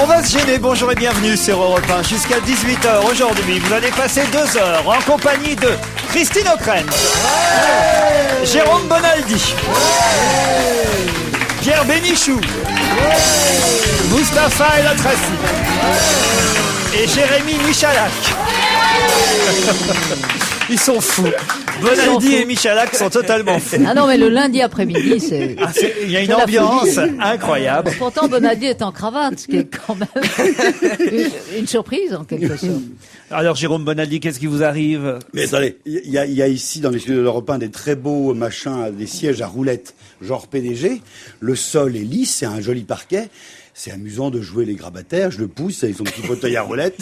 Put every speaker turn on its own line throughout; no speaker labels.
On va se gêner, bonjour et bienvenue sur Europe 1 jusqu'à 18h. Aujourd'hui, vous allez passer 2 heures en compagnie de Christine O'Krent, Jérôme Bonaldi, Pierre Bénichou, Mustapha El Atrassi et Jérémy Michalak. Ils sont fous. Bonaldi et Michalak sont totalement fous.
Ah non, mais le lundi après-midi, c'est...
Il y a une ambiance incroyable.
Pourtant, Bonaldi est en cravate, ce qui est quand même une surprise, en quelque sorte.
Alors, Jérôme Bonaldi, qu'est-ce qui vous arrive?
Mais attendez, il y a ici, dans les studios de l'Europe 1, des très beaux machins, des sièges à roulettes, genre PDG. Le sol est lisse, c'est un joli parquet. C'est amusant de jouer les grabataires, je le pousse avec son petit fauteuil à roulettes.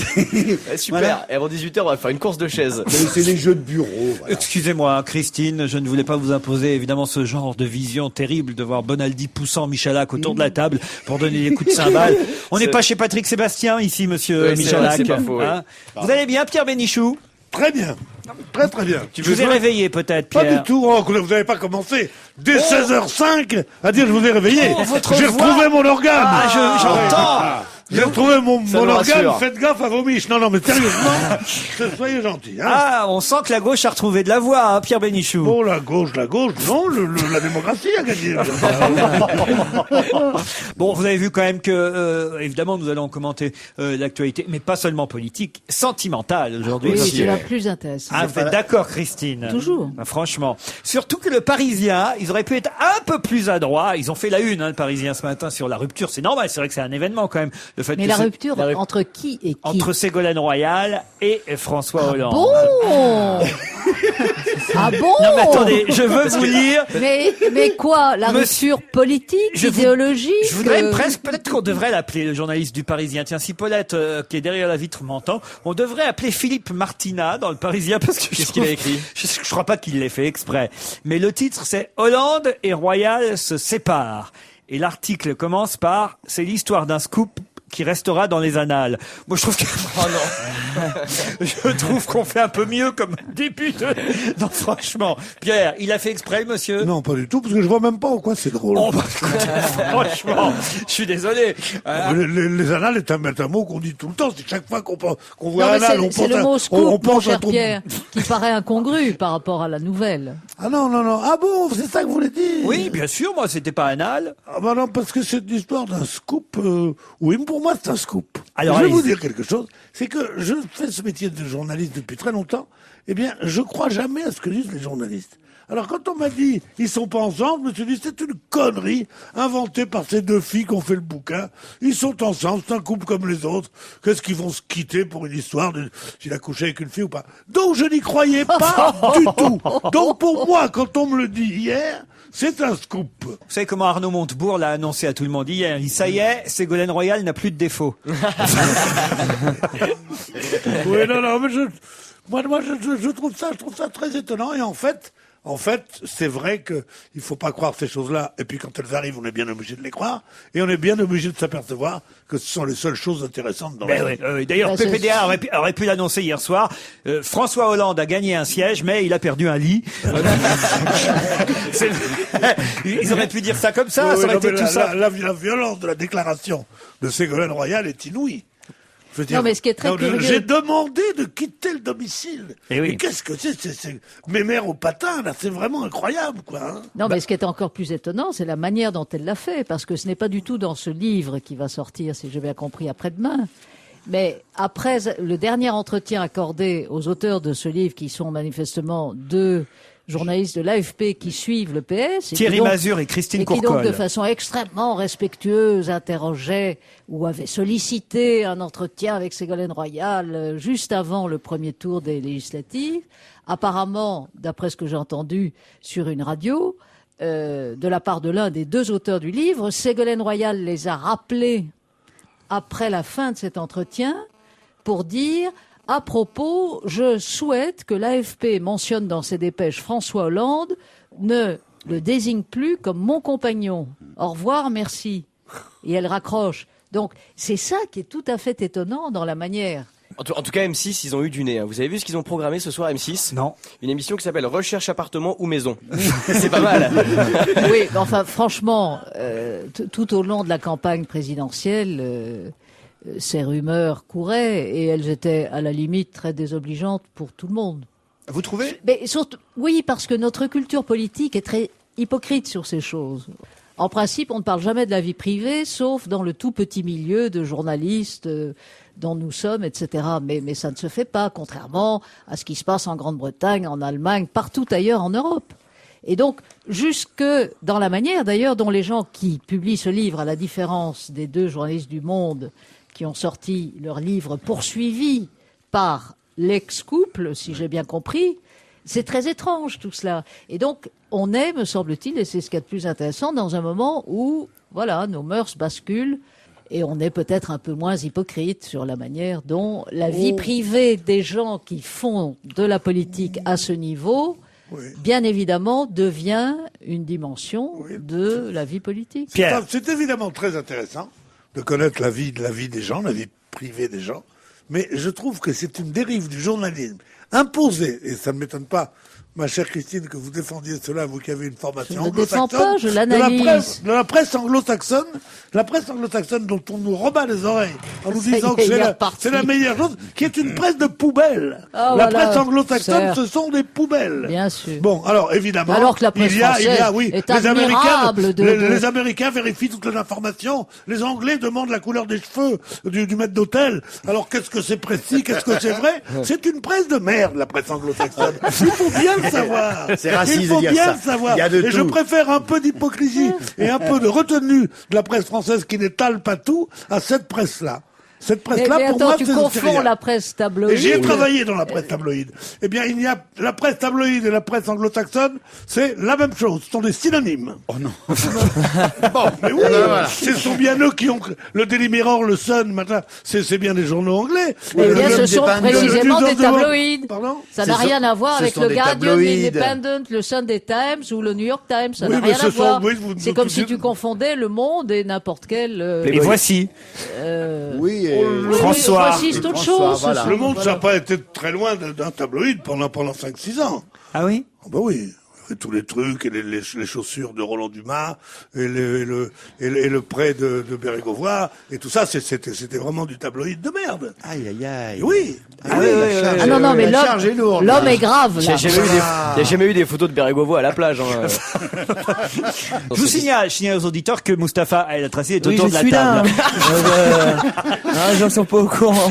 Super, voilà. Et avant 18h, on va faire une course de chaises.
C'est les jeux de bureau. Voilà.
Excusez-moi, Christine, je ne voulais pas vous imposer évidemment ce genre de vision terrible de voir Bonaldi poussant Michalak autour de la table pour donner des coups de cymbales. On n'est pas chez Patrick Sébastien ici, monsieur Michalak.
C'est pas faux,
hein Vous allez bien, Pierre Bénichou?
Très bien. Très très bien.
Je vous ai réveillé peut-être, Pierre?
Pas du tout, vous n'avez pas commencé dès 16h05 à dire je vous ai réveillé. J'ai retrouvé mon organe.
Ah, j'entends.
J'ai retrouvé mon organe,
rassure.
faites gaffe à vos miches. Non, mais sérieusement, soyez gentils. Hein.
Ah, on sent que la gauche a retrouvé de la voix, hein, Pierre Bénichou.
Oh, la gauche, non, la démocratie a gagné.
Bon, vous avez vu quand même que, évidemment, nous allons commenter l'actualité, mais pas seulement politique, sentimentale aujourd'hui.
Oui, c'est la plus intéressante.
Ah, vous êtes d'accord, Christine?
Toujours.
Ah, franchement. Surtout que le Parisien, ils auraient pu être un peu plus adroits. Ils ont fait la une, hein, le Parisien, ce matin, sur la rupture. C'est normal, c'est vrai que c'est un événement quand même. Le fait
Mais
que
la rupture entre qui et qui?
entre Ségolène Royal et François Hollande.
Bon. Ah bon?
Non, mais attendez, je veux vous lire.
Mais quoi? La rupture politique, idéologique?
Je voudrais presque, peut-être qu'on devrait l'appeler, le journaliste du Parisien. Tiens, si Paulette, qui est derrière la vitre, m'entend, on devrait appeler Philippe Martina dans le Parisien parce que
qu'est-ce qu'il a écrit?
Je crois pas qu'il l'ait fait exprès. Mais le titre, c'est Hollande et Royal se séparent. Et l'article commence par, c'est l'histoire d'un scoop qui restera dans les annales. Moi, je trouve que... Oh non. Je trouve qu'on fait un peu mieux comme début de... Non, franchement. Pierre, il a fait exprès, monsieur?
Non, pas du tout, parce que je vois même pas en quoi c'est drôle.
Oh, bah, écoutez, franchement, je suis désolé.
Les annales est un mot qu'on dit tout le temps. C'est chaque fois qu'on voit
Non, mais
annales,
c'est le mot scoop,
on pense
mon cher
à ton...
Pierre, qui paraît incongru par rapport à la nouvelle.
Ah non. Ah bon, c'est ça que vous voulez dire?
Oui, bien sûr, moi, c'était pas anal.
Ah bah non, parce que c'est l'histoire d'un scoop. Oui, pour moi, c'est un scoop.
Alors,
je vais vous
allez-y.
dire quelque chose. C'est que je fais ce métier de journaliste depuis très longtemps. Eh bien, je crois jamais à ce que disent les journalistes. Alors, quand on m'a dit, ils sont pas ensemble, je me suis dit, c'est une connerie inventée par ces deux filles qui ont fait le bouquin. Ils sont ensemble, c'est un couple comme les autres. Qu'est-ce qu'ils vont se quitter pour une histoire de s'il a couché avec une fille ou pas? Donc, je n'y croyais pas du tout. Donc, pour moi, quand on me le dit hier, c'est un scoop.
Vous savez comment Arnaud Montebourg l'a annoncé à tout le monde hier? Il dit, ça y est, Ségolène Royal n'a plus de défauts.
Oui, non, mais je trouve ça très étonnant. Et en fait, c'est vrai que il faut pas croire ces choses-là. Et puis quand elles arrivent, on est bien obligé de les croire. Et on est bien obligé de s'apercevoir que ce sont les seules choses intéressantes dans la vie.
D'ailleurs, PPDA aurait pu l'annoncer hier soir. François Hollande a gagné un siège, mais il a perdu un lit. Ils auraient pu dire ça comme ça. Ça aurait été tout ça.
La violence de la déclaration de Ségolène Royal est inouïe. Je veux dire,
Non, mais ce qui est très curieux...
J'ai demandé de quitter le domicile.
Eh oui.
Mais qu'est-ce que c'est mes mères au patin, là, c'est vraiment incroyable, quoi. Hein.
Non, mais ce qui est encore plus étonnant, c'est la manière dont elle l'a fait, parce que ce n'est pas du tout dans ce livre qui va sortir, si j'ai bien compris, après-demain. Mais après le dernier entretien accordé aux auteurs de ce livre, qui sont manifestement deux journalistes de l'AFP qui suivent le PS.
Thierry Mazur et Christine Courcol.
Et qui donc, de façon extrêmement respectueuse, interrogeaient ou avaient sollicité un entretien avec Ségolène Royal juste avant le premier tour des législatives. Apparemment, d'après ce que j'ai entendu sur une radio, de la part de l'un des deux auteurs du livre, Ségolène Royal les a rappelés après la fin de cet entretien pour dire... À propos, je souhaite que l'AFP mentionne dans ses dépêches François Hollande, ne le désigne plus comme mon compagnon. Au revoir, merci. Et elle raccroche. Donc, c'est ça qui est tout à fait étonnant dans la manière.
En tout cas, M6, ils ont eu du nez. Vous avez vu ce qu'ils ont programmé ce soir, M6?
Non.
Une émission qui s'appelle Recherche appartement ou maison. C'est pas mal.
Oui, enfin, franchement, tout au long de la campagne présidentielle... ces rumeurs couraient et elles étaient à la limite très désobligeantes pour tout le monde.
Vous trouvez?
Mais surtout, oui, parce que notre culture politique est très hypocrite sur ces choses. En principe, on ne parle jamais de la vie privée, sauf dans le tout petit milieu de journalistes dont nous sommes, etc. Mais ça ne se fait pas, contrairement à ce qui se passe en Grande-Bretagne, en Allemagne, partout ailleurs en Europe. Et donc, jusque dans la manière d'ailleurs dont les gens qui publient ce livre, à la différence des 2 journalistes du Monde qui ont sorti leur livre poursuivi par l'ex-couple, si j'ai bien compris, c'est très étrange tout cela. Et donc, on est, me semble-t-il, et c'est ce qu'il y a de plus intéressant, dans un moment où, voilà, nos mœurs basculent et on est peut-être un peu moins hypocrite sur la manière dont la vie privée des gens qui font de la politique à ce niveau, bien évidemment, devient une dimension de la vie politique.
Pierre.
C'est évidemment très intéressant de connaître la vie des gens, la vie privée des gens, mais je trouve que c'est une dérive du journalisme imposée, et ça ne m'étonne pas, ma chère Christine, que vous défendiez cela, vous qui avez une formation anglo-saxonne.
Je ne le défends pas, je l'analyse.
De la presse anglo-saxonne dont on nous rebat les oreilles en nous disant que c'est la meilleure chose, qui est une presse de poubelle. La presse anglo-saxonne, ce sont des poubelles.
Bien sûr.
Bon, alors évidemment,
alors que la presse française est admirable
les Américains vérifient toutes les informations, les Anglais demandent la couleur des cheveux du maître d'hôtel. Alors qu'est-ce que c'est précis, qu'est-ce que c'est vrai? C'est une presse de merde, la presse anglo-saxonne. Il faut bien le savoir.
C'est raciste
Il faut
de dire
bien
ça.
le savoir.
Il y a de
Et
tout.
je préfère un peu d'hypocrisie et un peu de retenue de la presse française qui n'étale pas tout à cette presse-là. Cette presse-là,
mais
pour
attends,
moi,
tu
c'est
confonds
rien.
la presse tabloïde.
Et j'y ai travaillé dans la presse tabloïde. Eh bien, il y a la presse tabloïde et la presse anglo-saxonne, c'est la même chose. Ce sont des synonymes.
Oh non.
Bon, mais oui, ce sont bien eux qui ont le Daily Mirror, le Sun, machin. C'est bien des journaux anglais.
Eh bien, ce sont
Independent.
précisément
Le
des tabloïds.
Pardon?
Ça n'a
Ce
rien
sont-
à voir
ce
avec
sont
le
des
Guardian,
tabloïds.
l'Independent, le Sunday Times ou le New York Times. Ça
Oui,
n'a
mais
rien
ce
à
sont-
voir.
oui, vous-
C'est
vous-
comme si
vous-
tu confondais Le Monde et n'importe quel.
Et voici.
Oui, et...
François.
Voici, c'est autre
François,
chose.
voilà.
Le Monde, ça n'a pas été très loin d'un tabloïd pendant 5-6 ans.
Ah oui?
Ah bah oui. Et tous les trucs, et les chaussures de Roland Dumas, et le prêt de Bérégovoy, et tout ça, c'était vraiment du tabloïd de merde.
Aïe, aïe, aïe.
Et oui.
Ah oui, la charge,
Ah non, non, mais
la charge est lourde.
l'homme est grave,
Il
là.
n'y a jamais eu des photos de Bérégovoy à la plage. Hein.
Je vous signale aux auditeurs que Mustapha El Atrassi est
Oui,
autour
je
de la
suis là.
table.
Les gens sont pas au courant.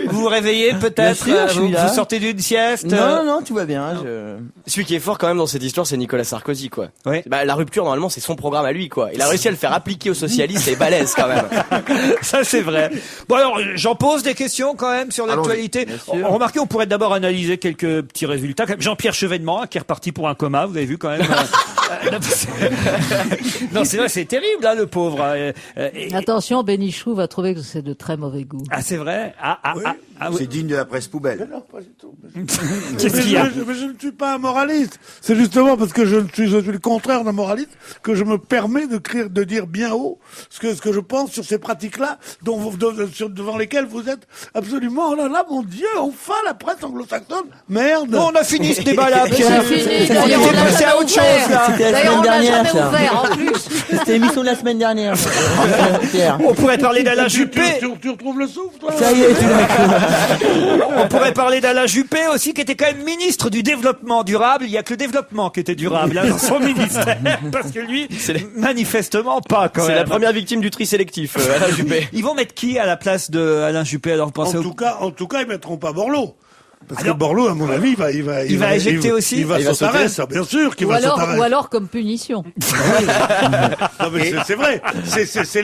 Vous vous réveillez
Bien
peut-être?
sûr, je suis
vous,
là.
vous sortez d'une sieste?
Non, non, tout va bien.
Celui qui est fort quand même dans cette histoire, c'est Nicolas Sarkozy, quoi.
Oui.
Bah, la rupture, normalement, c'est son programme à lui, quoi. Il a réussi à le faire appliquer aux socialistes, c'est balèze, quand même.
Ça, c'est vrai. Bon, alors, j'en pose des questions quand même sur l'actualité. Remarquez, on pourrait d'abord analyser quelques petits résultats. Comme Jean-Pierre Chevènement, qui est reparti pour un coma, vous avez vu quand même. Non, c'est vrai, c'est terrible, là, le pauvre.
Attention, Bénichou va trouver que c'est de très mauvais goût.
Ah, c'est vrai? Oui.
C'est digne de la presse poubelle.
Non, pas du tout.
Qu'est-ce qu'il y a?
Mais je ne suis pas un moraliste. C'est justement parce que je suis le contraire d'un moraliste que je me permets de dire bien haut ce que je pense sur ces pratiques-là devant lesquelles vous êtes absolument, oh là là, mon Dieu, enfin la presse anglo-saxonne, merde.
Bon, on a fini ce débat-là.
Mais c'est fini,
On
d'ailleurs, on
était
l'a
passé à
jamais
autre chose, là.
ouvert.
C'était la
D'ailleurs, on
semaine
l'a
dernière,
jamais
ça.
ouvert, en plus.
C'était l'émission de la semaine dernière. Pierre.
On pourrait parler d'Alain
Tu
Juppé.
retrouves le souffle, toi?
Ça y est, tu l'as.
On pourrait parler d'Alain Juppé aussi, qui était quand même ministre du développement durable. Il y a que le développement qui était durable là, dans son ministère. Parce que lui, manifestement pas quand
C'est
même.
la première victime du tri sélectif, Alain Juppé.
Ils vont mettre qui à la place de Alain Juppé? Alors, pensez
En tout cas, ils mettront pas Borloo. Parce que Borloo, à mon avis, il va
éjecter aussi?
Il va
Il va
sauter,
sauter.
bien sûr qu'il
Ou
va sauter.
alors comme punition.
Non, mais c'est vrai. C'est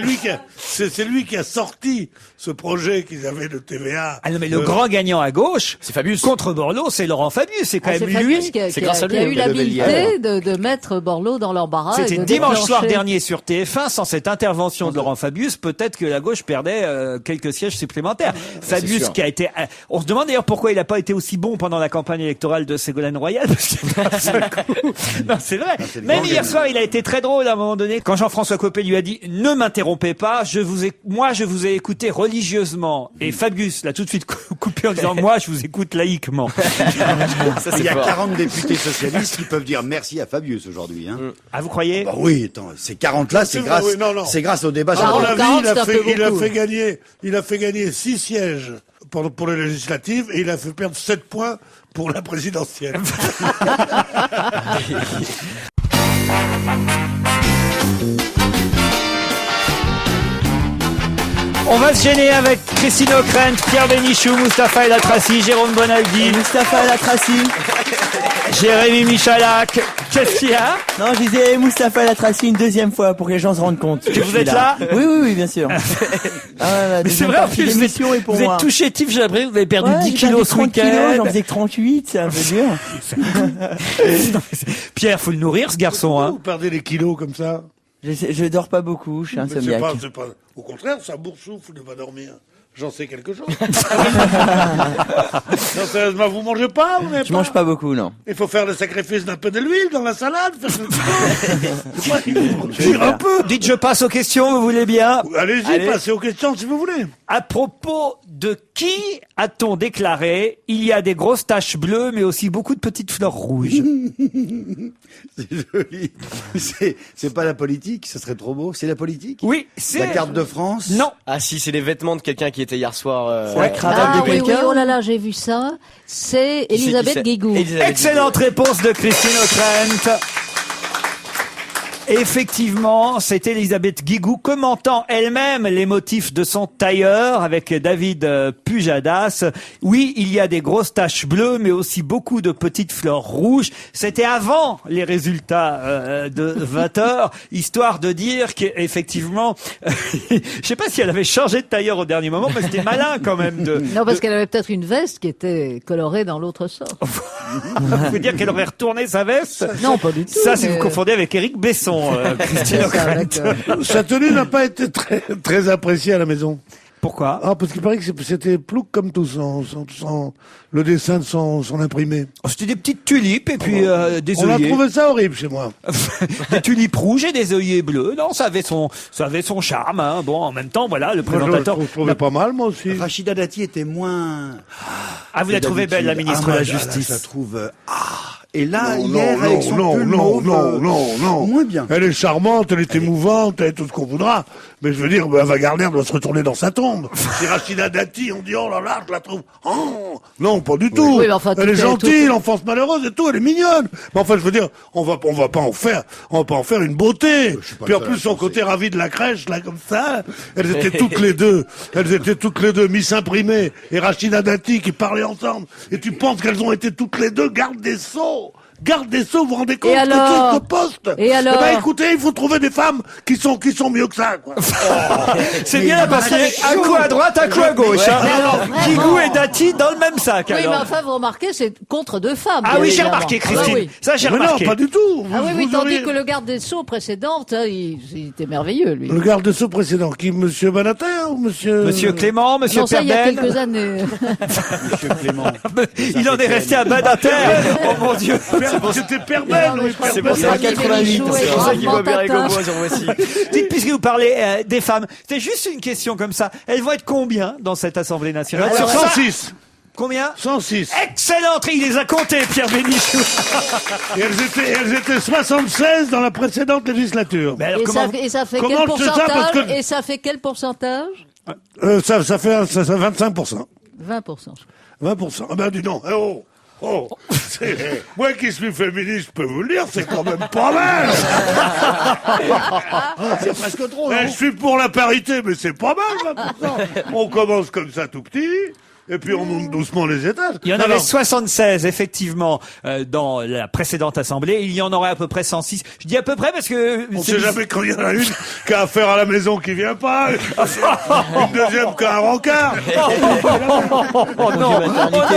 lui qui a sorti ce projet qu'ils avaient de TVA.
Ah non, mais le grand gagnant à gauche,
C'est Fabius.
contre Borloo, c'est Laurent Fabius. C'est quand
C'est
même
Fabius
lui.
qui a
C'est grâce à lui,
eu
il a
l'habileté de mettre Borloo dans l'embarras. et
C'était
de
dimanche soir
déclencher.
dernier sur TF1. Sans cette intervention de Laurent Fabius, peut-être que la gauche perdait quelques sièges supplémentaires. Fabius
sûr.
qui a été... on se demande d'ailleurs pourquoi il n'a pas été été aussi bons pendant la campagne électorale de Ségolène Royal. Parce que d'un seul coup- non, c'est vrai.
c'est le
Même
grand
hier
gamin.
soir, il a été très drôle à un moment donné quand Jean-François Copé lui a dit "Ne m'interrompez pas, je vous ai écouté religieusement." Et Fabius l'a tout de suite coupé en disant "Moi, je vous écoute laïquement."
Ça,
Il
c'est
y a
fort.
40 députés socialistes qui peuvent dire merci à Fabius aujourd'hui. Hein.
Ah, vous croyez?
Bah oui, attends, ces 40-là, c'est
C'est
grâce,
vrai, oui, non.
c'est grâce au débat.
À
sur
mon
la-
avis,
40,
il a
c'est un peu beaucoup.
il a fait gagner 6 sièges pour les législatives et il a fait perdre 7 points pour la présidentielle.
On va se gêner avec Christine O'Krent, Pierre Bénichou, Mustapha El Atrassi, Jérôme Bonaldi,
Mustapha El Atrassi.
Jérémy Michalak. Qu'est-ce qu'il y a?
Non, je disais Mustapha El Atrassi une deuxième fois pour que les gens se rendent compte.
Que vous êtes là?
Oui, bien sûr. La
Mais c'est
deuxième
vrai, en
partie
plus,
de
vous
l'émission est
êtes,
pour
vous
moi.
êtes touché, Tiff, j'ai l'impression que vous avez perdu
Ouais,
10
j'ai perdu
kilos ce
30 kilos, j'en
week-end.
faisais que 38, c'est un peu dur.
Pierre, faut le nourrir, ce garçon, hein.
Vous perdez les kilos comme ça.
Je dors pas beaucoup, je suis
Mais
insomniaque.
c'est pas, au contraire, ça boursoufle de pas dormir. J'en sais quelque chose. Non, sérieusement, vous mangez pas, vous n'avez
Je mange pas beaucoup, non.
Il faut faire le sacrifice d'un peu de l'huile dans la salade, faire le Tire un peu.
Dites, je passe aux questions, vous voulez bien?
Allez-y,
Allez.
passez aux questions si vous voulez.
À propos de qui a-t-on déclaré il y a des grosses taches bleues, mais aussi beaucoup de petites fleurs rouges?
C'est joli. C'est pas la politique, ce serait trop beau. C'est la politique?
Oui, c'est...
La carte de France?
Non.
Ah si, c'est les vêtements de quelqu'un qui était hier soir.
La cravate
Ah
de
oui, oui,
quelqu'un.
oh là là, j'ai vu ça. C'est
Qui c'est
Elisabeth Guigou.
Elisabeth
Excellente réponse de Christine O'Krent. Effectivement, c'est Elisabeth Guigou commentant elle-même les motifs de son tailleur avec David Pujadas. Oui, il y a des grosses taches bleues, mais aussi beaucoup de petites fleurs rouges. C'était avant les résultats de 20 heures, histoire de dire qu'effectivement, je sais pas si elle avait changé de tailleur au dernier moment, mais c'était malin quand même de...
Non, parce qu'elle avait peut-être une veste qui était colorée dans l'autre sens.
Vous voulez dire qu'elle aurait retourné sa veste?
Non, pas du tout.
Ça, si
mais-
vous confondez avec Éric Besson, Christine
C'est ça,
O'Krent.
d'accord.
Sa tenue n'a pas été très appréciée à la maison.
Pourquoi?
Ah, parce qu'il paraît que c'était plouc comme tout, le dessin de son imprimé.
Oh, c'était des petites tulipes et puis des
On a
œillets.
trouvé ça horrible chez moi.
Des tulipes rouges et des œillets bleus. Non, ça avait son charme. Hein. Bon, en même temps, voilà, le
Moi, je
présentateur.
le trouvais pas mal, moi aussi.
Rachida Dati était moins...
Ah, vous la trouvez belle, la ministre de la
Je la
Justice.
trouve... Et là,
Non,
hier,
non,
avec son
non,
pull
non,
mauve,
non.
moins bien.
Elle est charmante, elle est émouvante, elle est tout ce qu'on voudra. Mais je veux dire, Ava Gardner doit se retourner dans sa tombe. Si Rachida Dati, on dit, oh là là, je la trouve... Oh non, pas du tout.
Oui, mais enfin,
elle est
tout est-
gentille,
tout-
l'enfance malheureuse et tout, elle est mignonne. Mais enfin, je veux dire, on va pas en faire une beauté.
suis pas
Puis en
le seul
plus,
à
son
penser.
côté ravi de la crèche, là, comme ça, elles étaient toutes les deux Miss Imprimée et Rachida Dati qui parlaient ensemble. Et tu penses qu'elles ont été toutes les deux gardes des Sceaux. Garde des Sceaux, vous vous rendez compte
Et
que
alors
c'est ce poste?
Et alors
Eh ben, écoutez, il faut trouver des femmes qui sont mieux que ça, quoi.
C'est bien parce qu'il y a un coup à droite, un coup à gauche. Hein.
Mais alors, vraiment.
Guigou et Dati dans le même sac.
Oui, mais
alors.
enfin, vous remarquez, c'est contre deux femmes.
Ah
bien
oui, j'ai
évidemment.
remarqué,
Ah bah
Christine.
oui.
Ça, j'ai
Mais non,
remarqué.
pas du tout.
Ah oui, oui,
Vous
tandis
auriez-
que le garde des Sceaux précédente, hein, il était merveilleux, lui.
Le garde des Sceaux précédent, qui, monsieur Banater ou monsieur...
Monsieur Clément, Monsieur
Non, ça, il y a
Perben.
quelques années.
Monsieur Clément.
Il en est resté à Badater. Oh mon Dieu.
C'était Perbel,
Non, mais
oui,
je crois
C'est
que
pour ça
David
88,
Bénichou est
C'est pour ça qu'il
gravement
voit bien avec
atteint.
moi sur Voici.
Dites, puisque vous parlez des femmes, c'est juste une question comme ça. Elles vont être combien dans cette Assemblée nationale?
Sur
Sur
106.
Combien?
106.
Excellent, il les a comptés, Pierre Bénichou.
Et elles étaient 76 dans la précédente législature.
Mais alors,
Et
comment
ça, et ça fait
comment
quel
je sais ça, parce
pourcentage
que-
Et ça fait quel pourcentage
Ça fait 25%.
20%.
20%. Ah ben dis donc, eh oh, oh, moi qui suis féministe, je peux vous le dire, c'est quand même pas mal.
C'est presque trop, non?
Je suis pour la parité, mais c'est pas mal, 20%. On commence comme ça tout petit, et puis on monte doucement les étages.
Il y en
Non,
avait
non.
76, effectivement, dans la précédente Assemblée. Il y en aurait à peu près 106. Je dis à peu près parce que...
On
c'est
sait jamais quand il y en a une qui a affaire à la maison qui vient pas, une deuxième qui a un rencard.
Oh non,
maternité.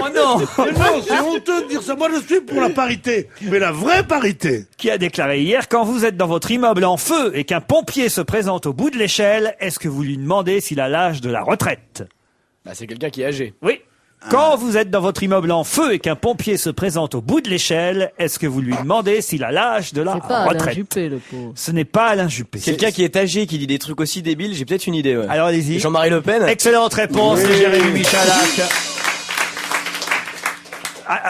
oh non.
Mais non, c'est honteux de dire ça. Moi, je suis pour la parité, mais la vraie parité.
Qui a déclaré hier, quand vous êtes dans votre immeuble en feu et qu'un pompier se présente au bout de l'échelle, est-ce que vous lui demandez s'il a l'âge de la retraite?
Bah, c'est quelqu'un qui est âgé.
Oui. Quand vous êtes dans votre immeuble en feu et qu'un pompier se présente au bout de l'échelle, est-ce que vous lui demandez s'il a l'âge de la
C'est pas Alain
retraite?
Juppé, le pauvre.
Ce n'est pas Alain Juppé.
Quelqu'un qui est âgé, qui dit des trucs aussi débiles, j'ai peut-être une idée, ouais.
Alors allez-y.
Jean-Marie Le Pen.
Excellente réponse de Jérémy Michalak.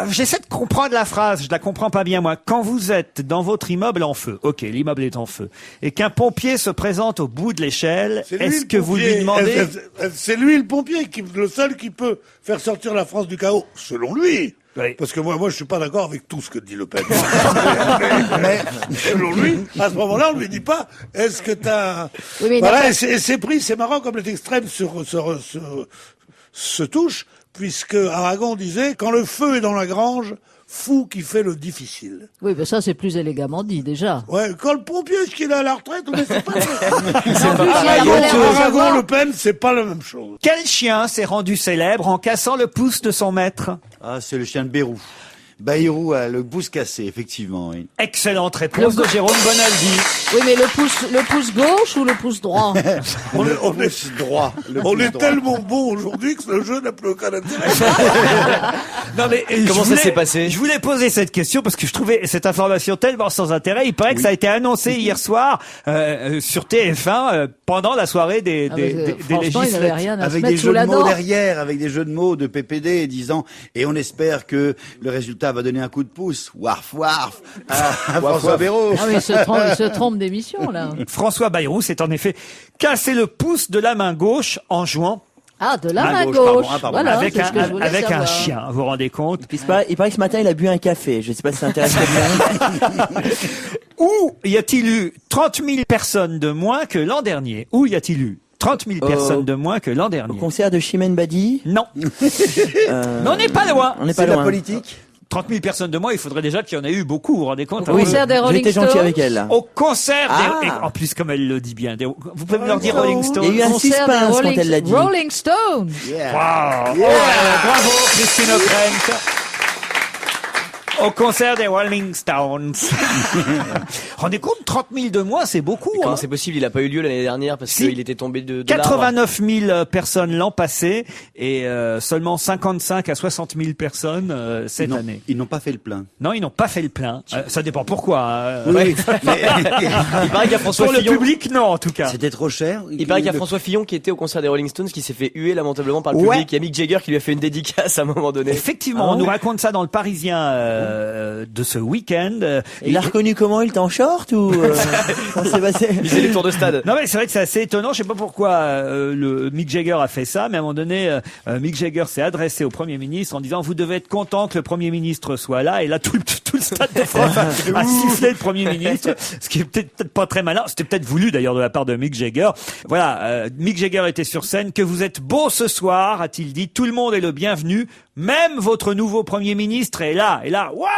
J'essaie de comprendre la phrase, je la comprends pas bien moi. Quand vous êtes dans votre immeuble en feu, ok, l'immeuble est en feu, et qu'un pompier se présente au bout de l'échelle,
C'est lui,
est-ce
le
que vous
pompier.
lui demandez...
C'est lui le pompier, le seul qui peut faire sortir la France du chaos, selon lui.
Oui.
Parce que moi, je suis pas d'accord avec tout ce que dit Le Pen. mais selon lui, à ce moment-là, on lui dit pas, est-ce que t'as...
Oui, mais
Voilà, et c'est pris, c'est marrant comme les extrêmes se touchent, puisque Aragon disait, quand le feu est dans la grange, fou qui fait le difficile.
Oui, mais ça, c'est plus élégamment dit, déjà.
Ouais, quand le pompier, est-ce qu'il est à la retraite, mais c'est pas
En plus, il a l'air de
Aragon,
savoir-
Le Pen, c'est pas la même chose.
Quel chien s'est rendu célèbre en cassant le pouce de son maître?
Ah, c'est le chien de Bérou. Bayrou a le pouce cassé, effectivement. Oui.
Excellente réponse de Jérôme Bonaldi.
Oui, mais le pouce gauche ou le pouce droit?
Le pouce droit. Le
On
pouce
est
droit.
tellement bon aujourd'hui que le jeu n'a plus aucun intérêt.
Non mais
Comment ça s'est passé?
Je voulais poser cette question parce que je trouvais cette information tellement sans intérêt. Il paraît que ça a été annoncé hier soir sur TF1 pendant la soirée des
Franchement, il n'avait
législatives.
rien à se
Avec
mettre
des
sous
jeux de
la
mots
dent.
derrière, avec des jeux de mots de PPD disant, et on espère que le résultat va donner un coup de pouce. Warf, warf. À François Bayrou.
Ah oui, il se trompe d'émission, là.
François Bayrou s'est en effet cassé le pouce de la main gauche en jouant
Ah, de la
Main
main
gauche,
gauche.
pardon,
Voilà,
avec,
c'est ce que je voulais
avec un
savoir.
chien. Vous vous rendez compte?
Il paraît que ce matin, il a bu un café. Je sais pas si ça intéresse quelqu'un.
Où y a-t-il eu 30 000 personnes de moins que l'an dernier? Où y a-t-il eu 30 000 personnes de moins que l'an
Au
dernier?
concert de Chimène Badi.
Non. Mais on n'est pas loin.
On n'est
C'est
pas
la
loin.
politique.
30 000 personnes de moins, il faudrait déjà qu'il y en ait eu beaucoup, vous vous rendez compte?
Au concert des Rolling
J'étais gentil
Stones.
avec elle. Là.
Au concert
Ah.
des... et en plus, comme elle le dit bien, vous pouvez me leur dire Rolling Stones?
Il y a eu un
Concert des
suspense quand elle l'a dit.
Rolling Stones.
Wow. Bravo, Christine O'Krent. Au concert des Rolling Stones. Rendez compte, 30 000 de moins, c'est beaucoup.
Comment
Hein.
c'est possible? Il a pas eu lieu l'année dernière parce
Si.
qu'il était tombé de l'arbre.
89 000 personnes l'an passé et seulement 55 à 60 000 personnes cette
Non,
année.
ils n'ont pas fait le plein.
Non, ils n'ont pas fait le plein. Ça dépend pourquoi.
Oui, mais
Il paraît qu'il y a François
Pour le
Fillon.
public, non, en tout cas.
c'était trop cher.
Il paraît qu'il y a François Fillon qui était au concert des Rolling Stones qui s'est fait huer lamentablement par le
Ouais.
public. Il y a Mick Jagger qui lui a fait une dédicace à un moment donné.
Effectivement,
Ah
on nous
ouais.
raconte ça dans le Parisien de ce week-end.
Il l'a reconnu comment? Il était en short ou comment s'est passé?
Il faisait les tours de stade.
Non mais c'est vrai que c'est assez étonnant. Je sais pas pourquoi le Mick Jagger a fait ça, mais à un moment donné, Mick Jagger s'est adressé au Premier ministre en disant vous devez être content que le Premier ministre soit là. Et là, tout le stade de France a sifflé le Premier ministre, ce qui est peut-être pas très malin. C'était peut-être voulu d'ailleurs de la part de Mick Jagger. Voilà, Mick Jagger était sur scène. Que vous êtes beau ce soir, a-t-il dit. Tout le monde est le bienvenu. Même votre nouveau Premier ministre est là. Et là, waouh.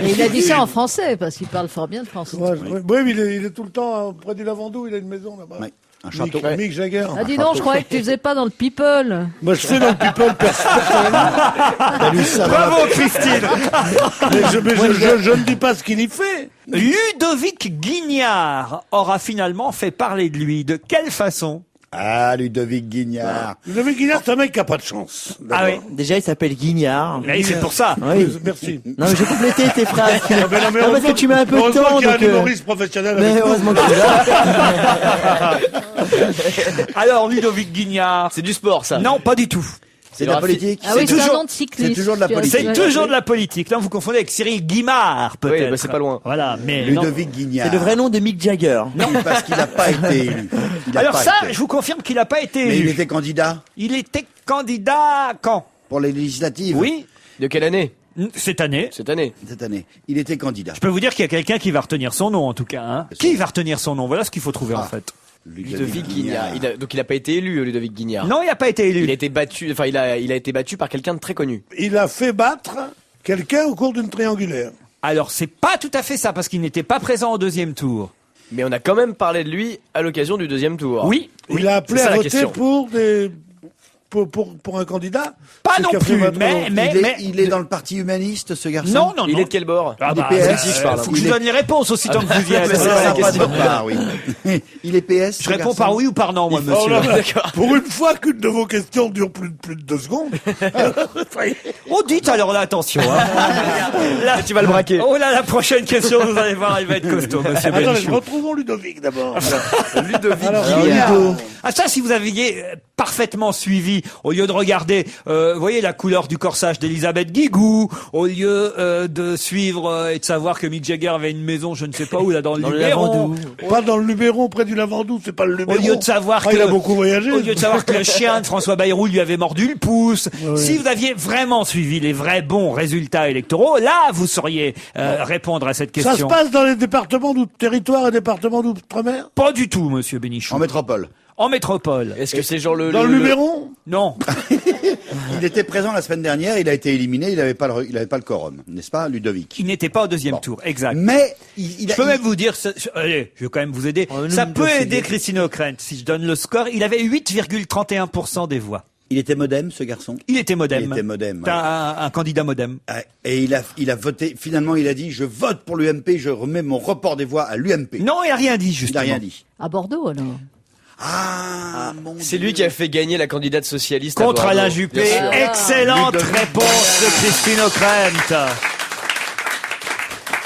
Et il a dit ça en français, parce qu'il parle fort bien de français.
Ouais, oui, mais il est tout le temps près du Lavandou, il a une maison là-bas.
Ouais, un château.
Mick Jagger.
Ah, dis donc, je croyais que tu faisais pas dans le people.
Moi, je fais dans le people personnellement.
Bravo Christine.
Mais je ne dis pas ce qu'il y fait.
Ludovic Guignard aura finalement fait parler de lui. De quelle façon?
Ah, Ludovic Guignard.
Le mec Guignard, c'est un mec qui a pas de chance.
Ah oui.
Déjà, il s'appelle Guignard.
Mais c'est pour ça.
Oui.
Merci.
Non, mais j'ai complété tes phrases.
Mais non, mais
Non, parce
heureusement-
que tu mets un peu de
heureusement
temps.
qu'il y a un
Donc,
humoriste professionnel
mais
avec nous.
heureusement que tu es là.
Alors Ludovic Guignard.
C'est du sport, ça.
Non, pas du tout.
C'est de la politique.
Ah oui, c'est un
toujours-
nom de cycliste.
c'est toujours de la
Tu as-
politique.
C'est
Ouais.
toujours de la politique. Là, vous confondez avec Cyril Guimard, peut-être.
Oui, bah, c'est pas loin.
Voilà, mais non.
Ludovic Guignard.
C'est le vrai nom de Mick Jagger.
Non, parce qu'il n'a pas été élu. Il a
Alors
pas
ça,
été.
je vous confirme qu'il n'a pas été
Mais il
élu.
était candidat
Il était candidat quand?
pour les législatives.
Oui,
De quelle année?
cette année.
Cette année.
Cette année. Il était candidat.
Je peux vous dire qu'il y a quelqu'un qui va retenir son nom, en tout cas. Hein. Qui va retenir son nom? Voilà ce qu'il faut trouver, en fait.
Ludovic Guignard. Donc il a pas été élu, Ludovic Guignard.
Non, il n'a pas été élu.
Il a été battu, enfin il a été battu par quelqu'un de très connu.
Il a fait battre quelqu'un au cours d'une triangulaire.
Alors, c'est pas tout à fait ça, parce qu'il n'était pas présent au deuxième tour.
Mais on a quand même parlé de lui à l'occasion du deuxième tour.
Oui.
Il a appelé
c'est ça
à
la
voter
question.
pour des pour un candidat.
Pas
C'est
non
qu'a fait
plus,
votre-
Il est dans le parti humaniste, ce garçon.
Non, non,
Il
non.
est de quel bord
Ah bah,
Il est PS.
Si je parle.
faut que je vous donne les réponses aussi tant que vous y êtes.
mais c'est
C'est
la
sympa de
question.
votre part, oui. Il est PS.
Je
ce
réponds
garçon
par oui ou par non, moi, monsieur.
Oh là là,
D'accord.
pour une fois qu'une de vos questions dure plus de 2 secondes.
Oh, dites alors là, attention. Hein. Là,
Tu vas le braquer.
Oh là, la prochaine question, vous allez voir, elle va être costaud, monsieur
Attendez,
Bénichou.
retrouvons Ludovic d'abord.
Ludovic.
Ah ça, si vous aviez parfaitement suivi, au lieu de regarder, vous voyez la couleur du corsage d'Elisabeth Guigou, au lieu de suivre et de savoir que Mick Jagger avait une maison, je ne sais pas où, là dans le Luberon,
Pas dans le Luberon, près du Lavandou, c'est pas le
au
Luberon.
lieu de savoir
Ah,
que
il a beaucoup voyagé.
au lieu de savoir que le chien de François Bayrou lui avait mordu le pouce, si vous aviez vraiment suivi les vrais bons résultats électoraux, là vous sauriez répondre à cette
Ça se
question.
passe dans les départements territoires et départements d'outre-mer?
Pas du tout, monsieur Bénichou.
En métropole.
En métropole.
Est-ce que c'est genre le...
Dans le Luberon?
Non.
Il était présent la semaine dernière, il a été éliminé, il n'avait pas le quorum, n'est-ce pas, Ludovic?
Il n'était pas au deuxième
Bon.
tour, exact.
Mais il
Je
a.
peux même vous dire, allez, je vais quand même vous aider. Ça peut aider Christine O'Krent si je donne le score. Il avait 8,31% des voix.
Il était modem, ce garçon.
Il était modem.
Il était modem.
C'est
ouais.
un candidat modem.
Et il a voté. Finalement, il a dit je vote pour l'UMP, je remets mon report des voix à l'UMP.
Non, il a rien dit
Il
justement.
n'a rien dit.
À Bordeaux, alors.
Mon
C'est
Dieu.
lui qui a fait gagner la candidate socialiste à
Contre
Bordeaux.
Alain Juppé.
Bien sûr.
Excellente réponse de Christine O'Krent.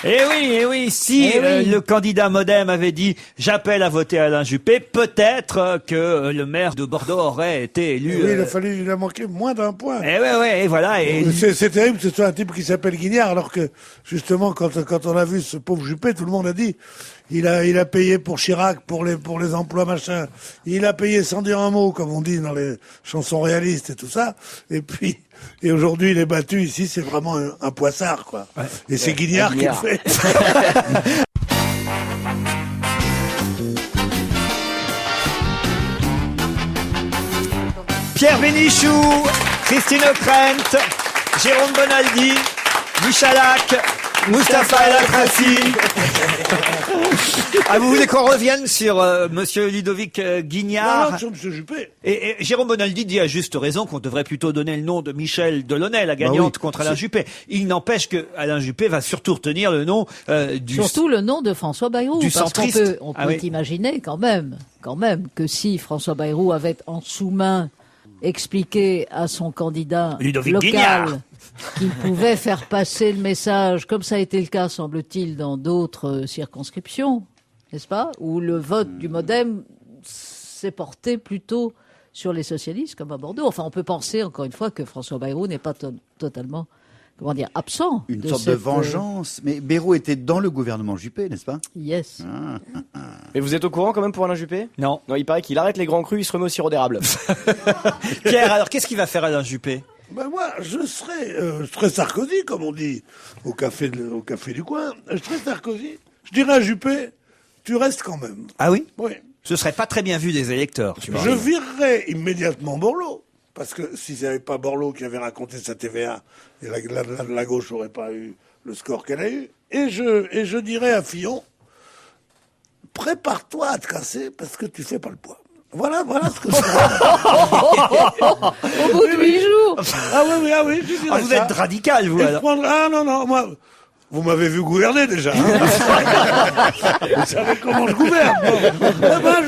Eh oui, si
Eh oui.
le candidat modem avait dit j'appelle à voter Alain Juppé, peut-être que le maire de Bordeaux aurait été élu.
Oui, il a manqué moins d'un point.
Et voilà. Et
C'est terrible que ce soit un type qui s'appelle Guignard, alors que, justement, quand on a vu ce pauvre Juppé, tout le monde a dit, il a payé pour Chirac, pour les emplois, machin. Il a payé sans dire un mot, comme on dit dans les chansons réalistes et tout ça. Et aujourd'hui, il est battu ici, c'est vraiment un poissard, quoi. Et c'est Guignard qui le fait.
Pierre Bénichou, Christine O'Krent, Jérôme Bonaldi, Michalak, Mustapha El Atrassi. Ah, vous voulez qu'on revienne sur monsieur Ludovic Guignard?
Non, sur M. Juppé.
Et Jérôme Bonaldi dit à juste raison qu'on devrait plutôt donner le nom de Michel Delaunay, la gagnante contre Alain Juppé. Il n'empêche que Alain Juppé va surtout retenir le nom du...
Surtout le nom de François Bayrou.
Du
parce qu'on
centriste.
peut
Ah oui.
imaginer quand même, que si François Bayrou avait en sous-main expliqué à son candidat
Ludovic
local
Guignard
qu'il pouvait faire passer le message, comme ça a été le cas, semble-t-il, dans d'autres circonscriptions, n'est-ce pas, où le vote du MoDem s'est porté plutôt sur les socialistes, comme à Bordeaux. Enfin, on peut penser, encore une fois, que François Bayrou n'est pas totalement, comment dire, absent.
Une sorte de vengeance. Mais Bayrou était dans le gouvernement Juppé, n'est-ce pas?
Yes.
Mais vous êtes au courant quand même pour Alain Juppé?
Non.
Non, il paraît qu'il arrête les grands crus, il se remet au sirop d'érable.
Pierre, alors qu'est-ce qu'il va faire Alain Juppé?
Ben moi, je serais Sarkozy, comme on dit au café du coin. Je serais Sarkozy. Je dirais à Juppé, tu restes quand même.
Ah oui?
Oui.
Ce serait pas très bien vu des électeurs, tu vois.
Je virerais immédiatement Borloo. Parce que si ce n'avait pas Borloo qui avait raconté sa TVA, et la gauche n'aurait pas eu le score qu'elle a eu. Et je dirais à Fillon, prépare-toi à te casser parce que tu fais pas le poids. Voilà ce que
Au bout de 8 jours.
Ah oui, je dirais
vous
ça.
êtes radical, vous,
Et
alors.
Ah non, moi, vous m'avez vu gouverner déjà. Hein. Vous savez comment je gouverne.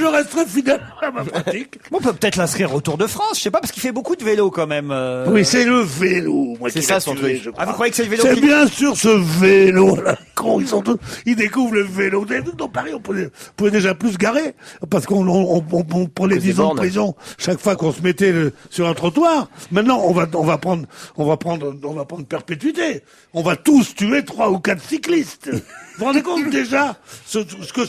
Je resterai fidèle à ma pratique.
On peut peut-être l'inscrire au Tour de France, je sais pas, parce qu'il fait beaucoup de vélo quand même.
Oui, c'est le vélo. Moi,
C'est
qui
ça,
l'ai
son
tué,
truc.
je
Ah,
crois.
vous croyez que c'est le vélo
C'est
qui...
bien sûr ce vélo là, con, ils découvrent le vélo. Vous avez vu, dans Paris, on pouvait déjà plus se garer parce qu'on prenait 10 ans de
bornes.
prison chaque fois qu'on se mettait sur un trottoir. Maintenant, on va prendre perpétuité. On va tous tuer 3 ou 4 cyclistes. Vous vous rendez compte déjà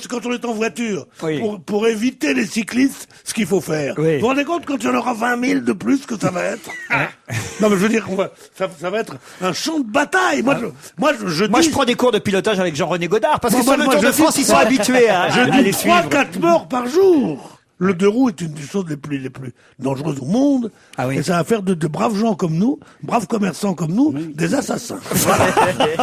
quand on est en voiture,
Oui.
pour éviter les cyclistes, ce qu'il faut faire.
Oui.
Vous vous rendez compte quand il y en aura 20 000 de plus que ça va être? Non mais je veux dire, ça va être un champ de bataille. Moi je
Moi, je prends des cours de pilotage avec Jean-René Godard, parce que
Moi,
sur le
moi,
Tour
je
de France,
dis-
ils sont habitués à les
dis
suivre.
3-4 morts par jour. Le 2 roues est une des choses les plus dangereuses au monde.
Ah oui.
Et ça va faire de braves gens comme nous, braves commerçants comme nous, des assassins.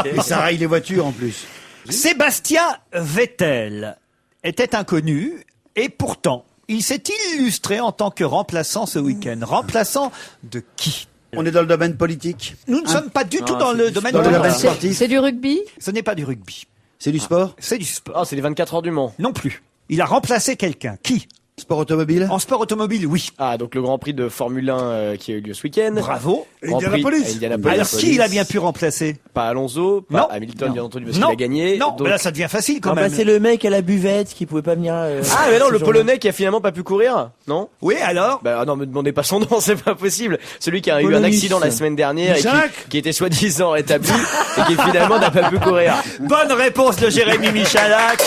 Et ça raille les voitures en plus.
Sébastien Vettel était inconnu, et pourtant, Il s'est illustré en tant que remplaçant ce week-end. Remplaçant de qui?
On est dans le domaine politique.
Nous ne sommes pas du tout dans le domaine
dans le domaine
politique.
sportif.
C'est du rugby?
Ce n'est pas du rugby.
C'est du sport.
C'est du sport.
Ah, c'est les 24 heures du Mans.
Non plus. Il a remplacé quelqu'un. Qui?
Sport automobile.
En sport automobile, oui.
Ah, donc le Grand Prix de Formule 1 qui a eu lieu ce week-end.
Bravo.
Grand Prix
Indianapolis.
à Indianapolis.
Alors, qui il a bien pu remplacer?
Pas Alonso, pas
Non.
Hamilton,
Non.
bien entendu, parce
Non.
qu'il a gagné.
Non,
Donc-
mais là, ça devient facile quand
Non,
même.
bah, c'est le mec à la buvette qui pouvait pas venir.
Ah, mais non,
ce
le
jour-là.
Polonais qui a finalement pas pu courir, non?
Oui, alors?
Bah ah non, me demandez pas son nom, c'est pas possible. Celui qui a eu un
Polonus.
accident la semaine dernière et
Michalak.
qui était soi-disant rétabli et qui finalement n'a pas pu courir.
Bonne réponse de Jérémy Michalak.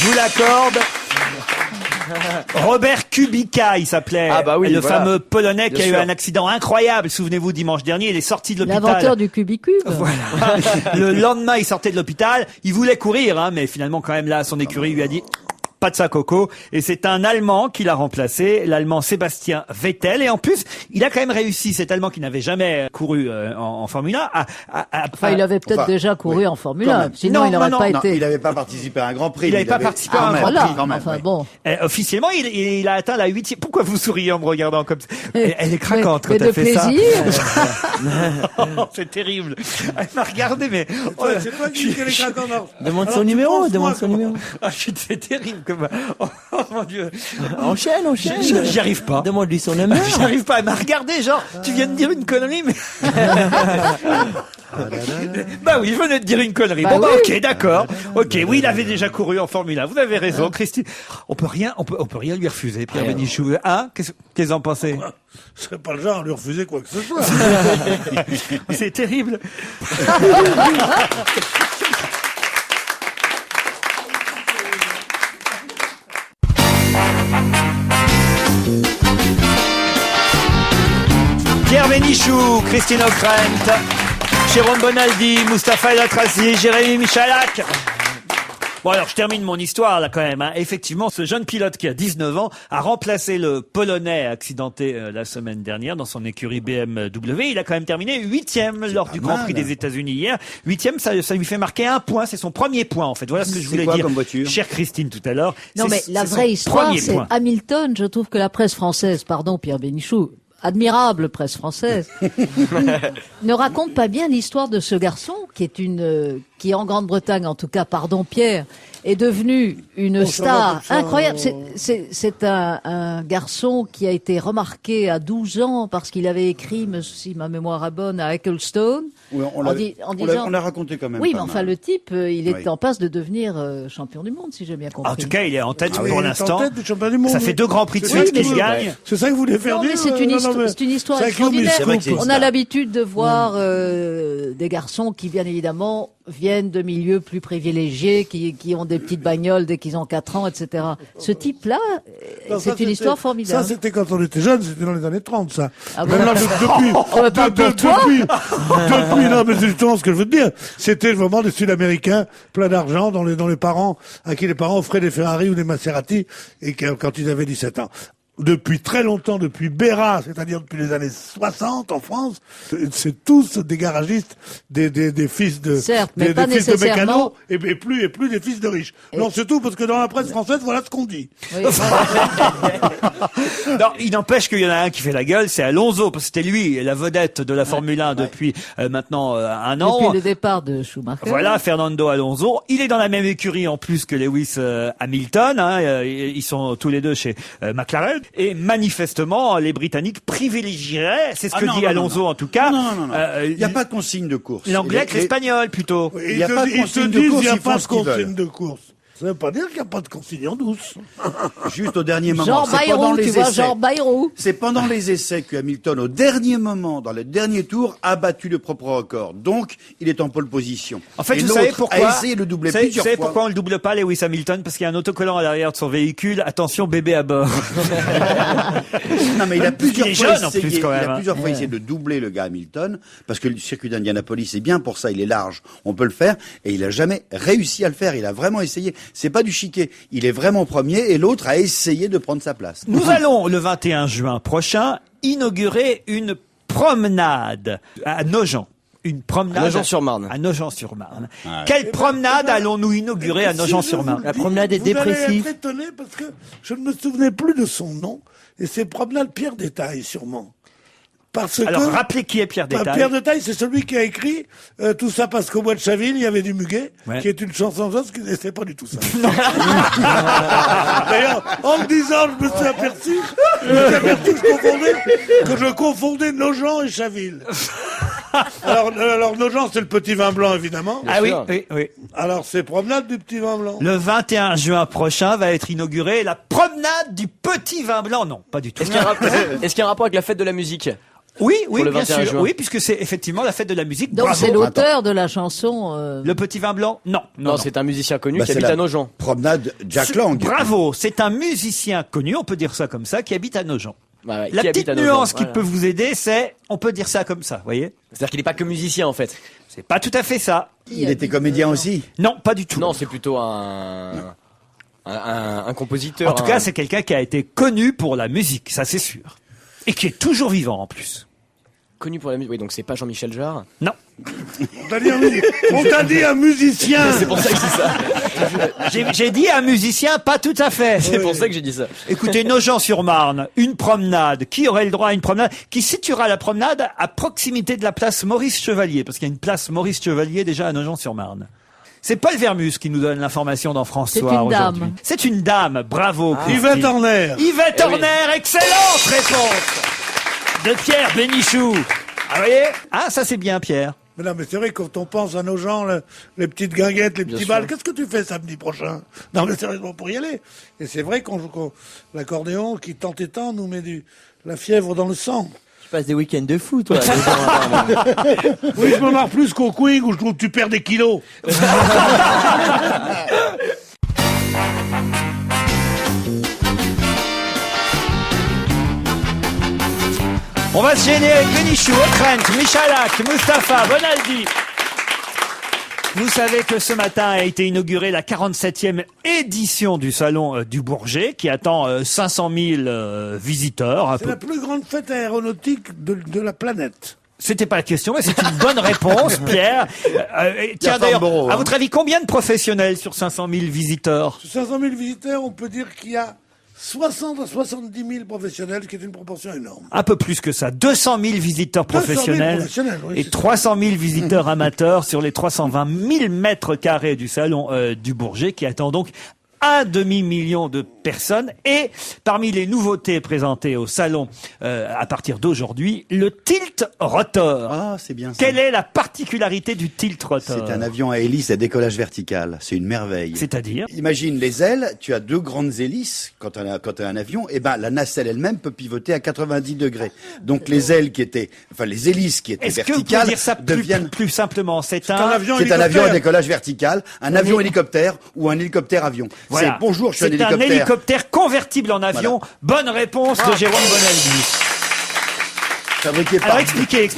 Je vous l'accorde. Robert Kubica, il s'appelait.
Ah bah oui,
le
voilà.
fameux Polonais qui
Bien
a eu
sûr.
un accident incroyable. Souvenez-vous, dimanche dernier, il est sorti de l'hôpital.
L'inventeur du Cubicube.
Voilà. Le lendemain, il sortait de l'hôpital. Il voulait courir, hein, mais finalement, quand même, là, son écurie lui a dit pas de ça, Coco. Et c'est un Allemand qui l'a remplacé, l'Allemand Sébastien Vettel. Et en plus, il a quand même réussi, cet Allemand qui n'avait jamais couru en Formule 1,
Enfin, il avait peut-être
Enfin,
déjà couru
oui,
en Formule
quand
1.
même.
Sinon, il n'aurait pas
Non,
été.
il n'avait pas participé à un Grand Prix.
Il n'avait pas participé à un
quand
Grand
même,
Voilà.
quand même,
Enfin,
oui.
bon.
Officiellement, il a atteint la 8e. Pourquoi vous souriez en me regardant comme ça? Elle est craquante
Mais
quand
de
elle fait ça.
plaisir.
Oh, c'est terrible. Elle m'a regardé, mais oh,
C'est toi qui dis qu'elle est craquante.
Demande
Alors,
son
tu
numéro,
penses,
demande
moi,
son numéro.
c'est terrible comme. Oh, mon Dieu.
Enchaîne, enchaîne.
J'y arrive pas.
Demande-lui son numéro.
J'y arrive pas. Elle m'a regardé, genre, tu viens de dire une connerie, mais. Bah oui, je venais de dire une connerie.
Bah
Bon, bah,
oui.
ok, d'accord. Ok, oui, il avait déjà couru en Formule 1. Vous avez raison, Christine. On peut rien lui refuser, Pierre Bénichou. Hein? Qu'est-ce que vous en pensez?
Ce serait pas le genre à lui refuser quoi que ce soit.
C'est terrible. Pierre Bénichou, Christine O'Krent, Jérôme Bonaldi, Mustapha El Atrassi, Jérémy Michalak. Bon alors, je termine mon histoire là quand même. Hein. Effectivement, ce jeune pilote qui a 19 ans a remplacé le Polonais accidenté la semaine dernière dans son écurie BMW. Il a quand même terminé 8e lors du Grand Prix des États-Unis hier. 8e, ça lui fait marquer un point. C'est son premier point en fait. Voilà ce que je voulais
quoi
dire.
comme voiture
Chère Christine tout à l'heure.
Non, mais la vraie histoire, c'est Hamilton. Je trouve que la presse française, pardon, Pierre Bénichou, admirable presse française, ne raconte pas bien l'histoire de ce garçon qui en Grande-Bretagne, en tout cas, pardon Pierre, est devenu une star incroyable. C'est un garçon qui a été remarqué à 12 ans parce qu'il avait écrit, si ma mémoire est bonne, à Ecclestone.
Oui, on l'a raconté quand même.
Oui,
pas
mais enfin,
mal.
le type, il est
Oui.
en passe de devenir champion du monde, si j'ai bien compris.
En tout cas, il est en tête
Oui,
pour
il est en
l'instant.
tête du championnat du monde,
Ça
oui.
fait 2 grands prix de
C'est
suite
ça
qu'il
que-
gagne.
C'est ça que vous voulez faire
Non,
dire
mais c'est une histoire
c'est avec Lou
extraordinaire.
C'est vrai que c'est une
On a
star.
l'habitude de voir des garçons qui, bien évidemment, viennent de milieux plus privilégiés, qui ont des petites bagnoles dès qu'ils ont 4 ans, etc. Ce type-là,
Non, ça,
c'est une histoire formidable.
Ça, c'était quand on était jeune, c'était dans les années 30, ça.
Ah bon
Maintenant, depuis,
bah, pas pour toi.
depuis, non, mais c'est justement ce que je veux te dire. C'était vraiment des Sud-Américains, plein d'argent, dont les parents, à qui les parents offraient des Ferrari ou des Maserati, et quand ils avaient 17 ans. Depuis très longtemps, depuis Béra, c'est-à-dire depuis les années 60 en France, c'est tous des garagistes, des fils de,
Certes, mais
des
pas
fils de
nécessairement.
mécanos, et plus des fils de riches.
Et-
Non, c'est tout, parce que dans la presse française, voilà ce qu'on dit.
Oui.
Non, il n'empêche qu'il y en a un qui fait la gueule, c'est Alonso, parce que c'était lui, la vedette de la Formule 1 depuis maintenant un an.
Depuis le départ de Schumacher.
Voilà, Fernando Alonso. Il est dans la même écurie en plus que Lewis Hamilton. Hein, ils sont tous les deux chez McLaren. Et manifestement, les Britanniques privilégieraient, c'est ce que dit Alonso en tout cas,
Non. Il n'y a pas de consigne de course.
l'anglais avec l'espagnol plutôt.
Il y a pas de
Ils te
consigne de
disent
course,
qu'il n'y a
ils
pas
font
de
ce qu'ils
consigne
veulent.
de course. Ça veut pas dire qu'il n'y a pas de consigne en douce.
Juste au dernier moment.
Jean
C'est pendant
Bayrou,
les
tu vois,
essais.
Jean Bayrou.
C'est pendant les essais que Hamilton, au dernier moment, dans le dernier tour, a battu le propre record. Donc, il est en pole position.
En fait,
Et
vous savez
l'autre
pourquoi
a essayé de le doubler
Vous savez
plusieurs fois.
pourquoi on le double pas, Lewis Hamilton? Parce qu'il y a un autocollant à l'arrière de son véhicule. Attention, bébé à bord.
Non, mais il a plusieurs
est
fois
jeune, en
essayé,
plus, quand même,
il a
hein.
plusieurs fois essayé de doubler le gars Hamilton, parce que le circuit d'Indianapolis est bien pour ça, il est large, on peut le faire, et il a jamais réussi à le faire, il a vraiment essayé. C'est pas du chiquet, il est vraiment premier, et l'autre a essayé de prendre sa place.
Nous allons, le 21 juin prochain, inaugurer une promenade à Nogent. Une promenade
À Nogent-sur-Marne.
À Nogent-sur-Marne.
Ouais.
Quelle promenade allons-nous inaugurer à Nogent-sur-Marne?
La promenade est
Vous allez
dépressive.
être étonné parce que je ne me souvenais plus de son nom. Et c'est promenade Pierre Détail, sûrement. Parce
Alors,
que
rappelez qui est Pierre Détail.
Pierre Détail, c'est celui qui a écrit tout ça parce qu'au bois de Chaville, il y avait du muguet,
Ouais.
qui est une chanson de et c'est pas du tout ça. D'ailleurs, en le disant, je me suis aperçu que je confondais Nogent et Chaville. Alors Nogent, c'est le petit vin blanc, évidemment.
Ah oui,
sûr.
oui, oui.
Alors, c'est promenade du petit vin blanc.
Le 21 juin prochain va être inaugurée la promenade du petit vin blanc. Non, pas du tout.
Est-ce qu'il y a un rapport avec la fête de la musique?
Oui, oui,
le
bien
21
sûr.
juin.
Oui, puisque c'est effectivement la fête de la musique.
Donc
Bravo.
c'est l'auteur de la chanson.
Le petit vin blanc? Non, non,
Non,
non.
c'est un musicien connu
Bah,
qui
c'est
habite
la
à Nogent.
Promenade Jack Lang.
Bravo, c'est un musicien connu, on peut dire ça comme ça, qui habite à Nogent.
Bah ouais,
La
qui
petite
habite à Nogent,
nuance qui
voilà.
peut vous aider, c'est, on peut dire ça comme ça, voyez?
C'est-à-dire qu'il n'est pas que musicien en fait.
C'est pas tout à fait ça.
Il était comédien aussi.
Non, pas du tout.
Non, c'est plutôt un compositeur.
En tout cas, c'est quelqu'un qui a été connu pour la musique, ça c'est sûr. Et qui est toujours vivant en plus.
connu pour la musique. Oui, donc c'est pas Jean-Michel Jarre.
Non.
On t'a dit un musicien.
C'est pour ça que c'est ça.
J'ai dit un musicien, pas tout à fait.
C'est pour ça que j'ai dit ça.
Écoutez, Nogent-sur-Marne, une promenade. Qui aurait le droit à une promenade? Qui situera la promenade à proximité de la place Maurice Chevalier? Parce qu'il y a une place Maurice Chevalier déjà à Nogent-sur-Marne. C'est Paul Vermus qui nous donne l'information dans France
C'est
Soir
une
aujourd'hui.
dame.
C'est une dame. Bravo, Christine.
Yvette Horner.
Yvette
Eh oui.
Horner, excellente réponse de Pierre Bénichou. Ah, vous voyez? Ah, ça c'est bien, Pierre.
Mais non, mais c'est vrai, quand on pense à nos gens, les petites guinguettes, les petits
sûr.
balles, qu'est-ce que tu fais samedi prochain? Non, mais sérieusement, pour y aller. Et c'est vrai qu'on l'accordéon, qui tant et tant, nous met la fièvre dans le sang.
Tu passes des week-ends de fou, toi.
Oui, je me marre plus qu'au Queen où je trouve que tu perds des kilos.
On va se gêner avec Bénichou, Ockrent, Michalak, Mustapha, Bonaldi. Vous savez que ce matin a été inaugurée la 47e édition du Salon du Bourget, qui attend 500 000 visiteurs. Un
C'est
peu.
la plus grande fête aéronautique de la planète.
C'était pas la question, mais c'est une bonne réponse, Pierre. Tiens, d'ailleurs,
Farnborough,
à
hein.
votre avis, combien de professionnels sur 500 000 visiteurs?
Sur 500 000 visiteurs, on peut dire qu'il y a 60 à 70 000 professionnels, ce qui est une proportion énorme.
Un peu plus que ça. 200 000 visiteurs
200 000
professionnels
professionnels, oui,
et
c'est
300 000 visiteurs amateurs sur les 320 000 mètres carrés du Salon du Bourget, qui attend donc 1,5 million de personnes. Et parmi les nouveautés présentées au Salon à partir d'aujourd'hui, le tilt rotor.
Ah, c'est bien ça.
Quelle est la particularité du tilt rotor?
C'est un avion à hélice à décollage vertical. C'est une merveille.
C'est-à-dire?
Imagine les ailes, tu as deux grandes hélices quand tu as un avion, et ben la nacelle elle-même peut pivoter à 90 degrés. Donc les ailes qui étaient, enfin les hélices qui étaient
Est-ce que vous pouvez
verticales
dire ça
deviennent.
plus simplement? C'est
un
un...
avion
C'est un avion à
hélicoptère.
décollage vertical, un avion hélicoptère ou un hélicoptère avion.
Voilà.
C'est bonjour, je suis un
C'est
hélicoptère.
hélicoptère convertible en avion. Bonne réponse de Jérôme Bonaldi.
Fabriqué par.
Alors expliquez.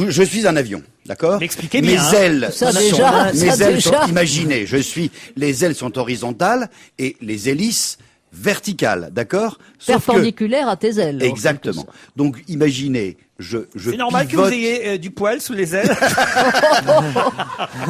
Je suis un avion, d'accord?
Expliquez
Mes
bien, hein.
ailes
Ça,
sont,
déjà,
mes
ça,
ailes
déjà.
sont, imaginez, les ailes sont horizontales et les hélices verticales, d'accord? Sauf que-
Perpendiculaire à tes ailes.
Exactement. Donc, imaginez, je
C'est normal que
pivote.
vous ayez du poil sous les ailes.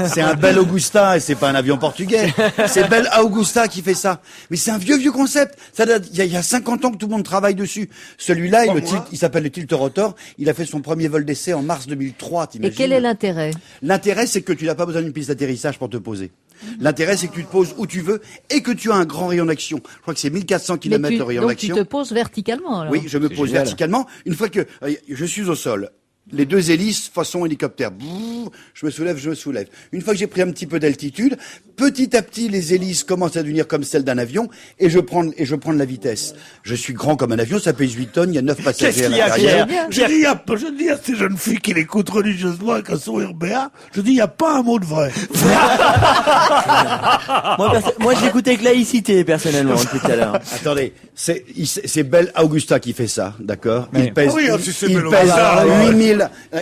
C'est un bel Augusta et c'est pas un avion portugais. C'est bel Augusta qui fait ça. Mais c'est un vieux concept. Ça date, il y a 50 ans que tout le monde travaille dessus. Celui-là, il s'appelle le tilt rotor. Il a fait son premier vol d'essai en mars 2003,
Et
t'imagines?
quel est l'intérêt?
L'intérêt, c'est que tu n'as pas besoin d'une piste d'atterrissage pour te poser. L'intérêt, c'est que tu te poses où tu veux et que tu as un grand rayon d'action. Je crois que c'est 1400 km de rayon
Donc tu
d'action.
te poses verticalement alors.
Oui, je me pose
génial.
verticalement. Une fois que je suis au sol, les deux hélices façon hélicoptère. Brrr, je me soulève. Une fois que j'ai pris un petit peu d'altitude, petit à petit, les hélices commencent à devenir comme celles d'un avion et je prends de la vitesse. Je suis grand comme un avion, ça pèse 8 tonnes, il y a 9 passagers
Qu'est-ce
à
qu'il y a,
l'intérieur.
Pierre?
Je dis à ces jeunes filles qui l'écoutent religieusement avec un sourire béat, je dis, il n'y a pas un mot de vrai.
Moi, je l'écoute avec laïcité, personnellement, depuis tout à l'heure.
Attendez, c'est Belle Augusta qui fait ça, d'accord?
Mais-
Il pèse,
Ah oui, si c'est
il
Belle
pèse
Augusta,
8000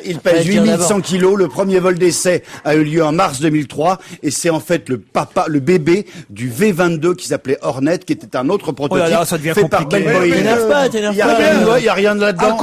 il pèse
Ouais,
8100 kilos. Le premier vol d'essai a eu lieu en mars 2003 et c'est en fait le bébé du V22 qui s'appelait Hornet, qui était un autre prototype
là, ça devient
fait par
compliqué.
Ben Boeing.
T'énerve pas,
Il y a rien là-dedans.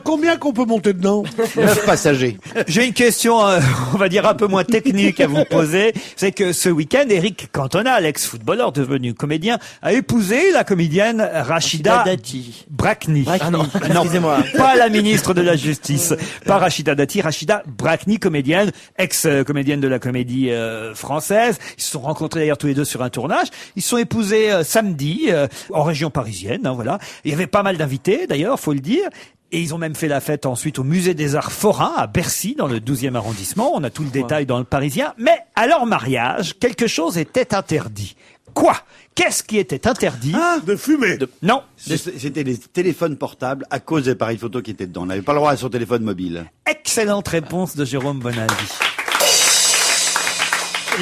Combien qu'on peut monter dedans
9 passagers.
J'ai une question, on va dire un peu moins technique à vous poser. C'est que ce week-end, Eric Cantona, l'ex-footballeur devenu comédien, a épousé la comédienne Rachida
Dati.
Brakni.
Ah non, excusez-moi.
Pas la ministre de la Justice, pas Rachida Dati, Rachida Brakni, comédienne, ex-comédienne de la comédie française. Ils se sont rencontrés d'ailleurs tous les deux sur un tournage. Ils se sont épousés samedi en région parisienne. Hein, voilà. Il y avait pas mal d'invités d'ailleurs, faut le dire. Et ils ont même fait la fête ensuite au Musée des Arts Forains à Bercy, dans le 12e arrondissement. On a tout le détail dans le Parisien. Mais à leur mariage, quelque chose était interdit. Quoi? Qu'est-ce qui était interdit?
De fumer.
Non.
C'était les téléphones portables à cause des appareils photo qui étaient dedans. On n'avait pas le droit à son téléphone mobile.
Excellente réponse de Jérôme Bonaldi.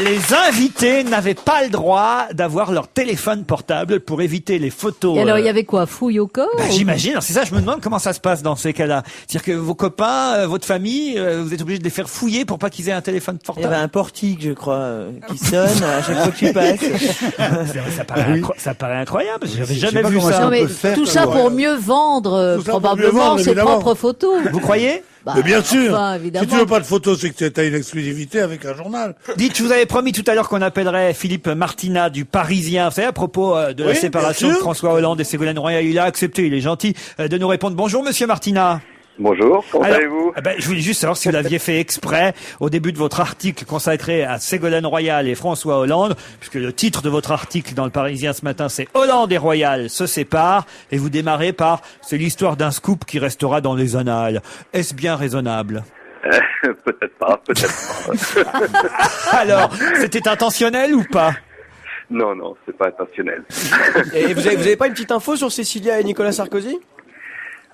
Les invités n'avaient pas le droit d'avoir leur téléphone portable pour éviter les photos.
Et alors, il y avait quoi? Fouille au corps?
J'imagine. Alors, c'est ça, je me demande comment ça se passe dans ces cas-là. C'est-à-dire que vos copains, votre famille, vous êtes obligés de les faire fouiller pour pas qu'ils aient un téléphone
Il y avait
portable.
un portique, je crois, qui sonne à chaque fois que tu passes.
Ça paraît incroyable. J'avais
Je sais
jamais
pas
vu
comment
ça.
Non, mais
peut faire
tout
ça,
ça
ouais.
pour mieux vendre,
Tout ça pour mieux
probablement,
vendre,
ses
évidemment.
propres photos.
Vous croyez?
Bah,
Mais bien sûr.
enfin,
Si
évidemment.
tu veux pas de photos, c'est que tu as une exclusivité avec un journal.
Dites, je vous avais promis tout à l'heure qu'on appellerait Philippe Martinat du Parisien. Vous savez, à propos de la
Oui,
séparation
bien
de
sûr.
François Hollande et Ségolène Royal. Il a accepté, il est gentil de nous répondre. Bonjour, monsieur Martinat.
Bonjour, comment
Alors,
allez-vous?
je voulais juste savoir si vous l'aviez fait exprès au début de votre article consacré à Ségolène Royal et François Hollande, puisque le titre de votre article dans le Parisien ce matin, c'est Hollande et Royal se séparent, et vous démarrez par c'est l'histoire d'un scoop qui restera dans les annales. Est-ce bien raisonnable?
Peut-être pas, peut-être pas.
Alors, c'était intentionnel ou pas?
Non, non, c'est pas intentionnel.
Et vous avez pas une petite info sur Cécilia et Nicolas Sarkozy?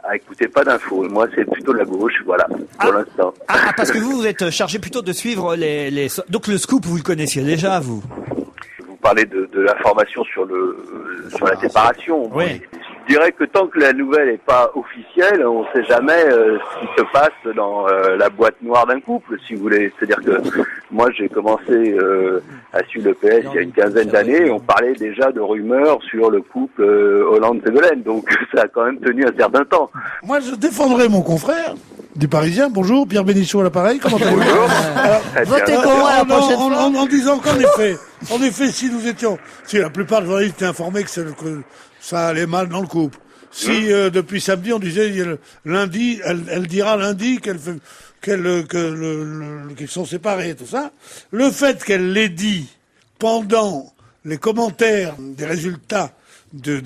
Ah, écoutez, pas d'infos. Moi, c'est plutôt la gauche, voilà, pour l'instant.
Ah, parce que vous êtes chargé plutôt de suivre les... Donc le scoop, vous le connaissiez déjà, vous?
Vous parlez de l'information sur la séparation.
Oui.
Je dirais que tant que la nouvelle n'est pas officielle, on ne sait jamais ce qui se passe dans la boîte noire d'un couple, si vous voulez. C'est-à-dire que moi, j'ai commencé à suivre le PS il y a une quinzaine d'années et on parlait déjà de rumeurs sur le couple Hollande-Ségolène. Donc ça a quand même tenu un certain temps.
Moi, je défendrai mon confrère du Parisien. Bonjour, Pierre Bénichou à l'appareil. Comment allez-vous?
Bonjour. Très bien.
Votez pour moi la prochaine fois.
En disant qu'en effet, si nous étions, si la plupart des journalistes étaient informés que ça allait mal dans le couple. Si depuis samedi on disait lundi, elle dira lundi qu'ils sont séparés, tout ça. Le fait qu'elle l'ait dit pendant les commentaires des résultats des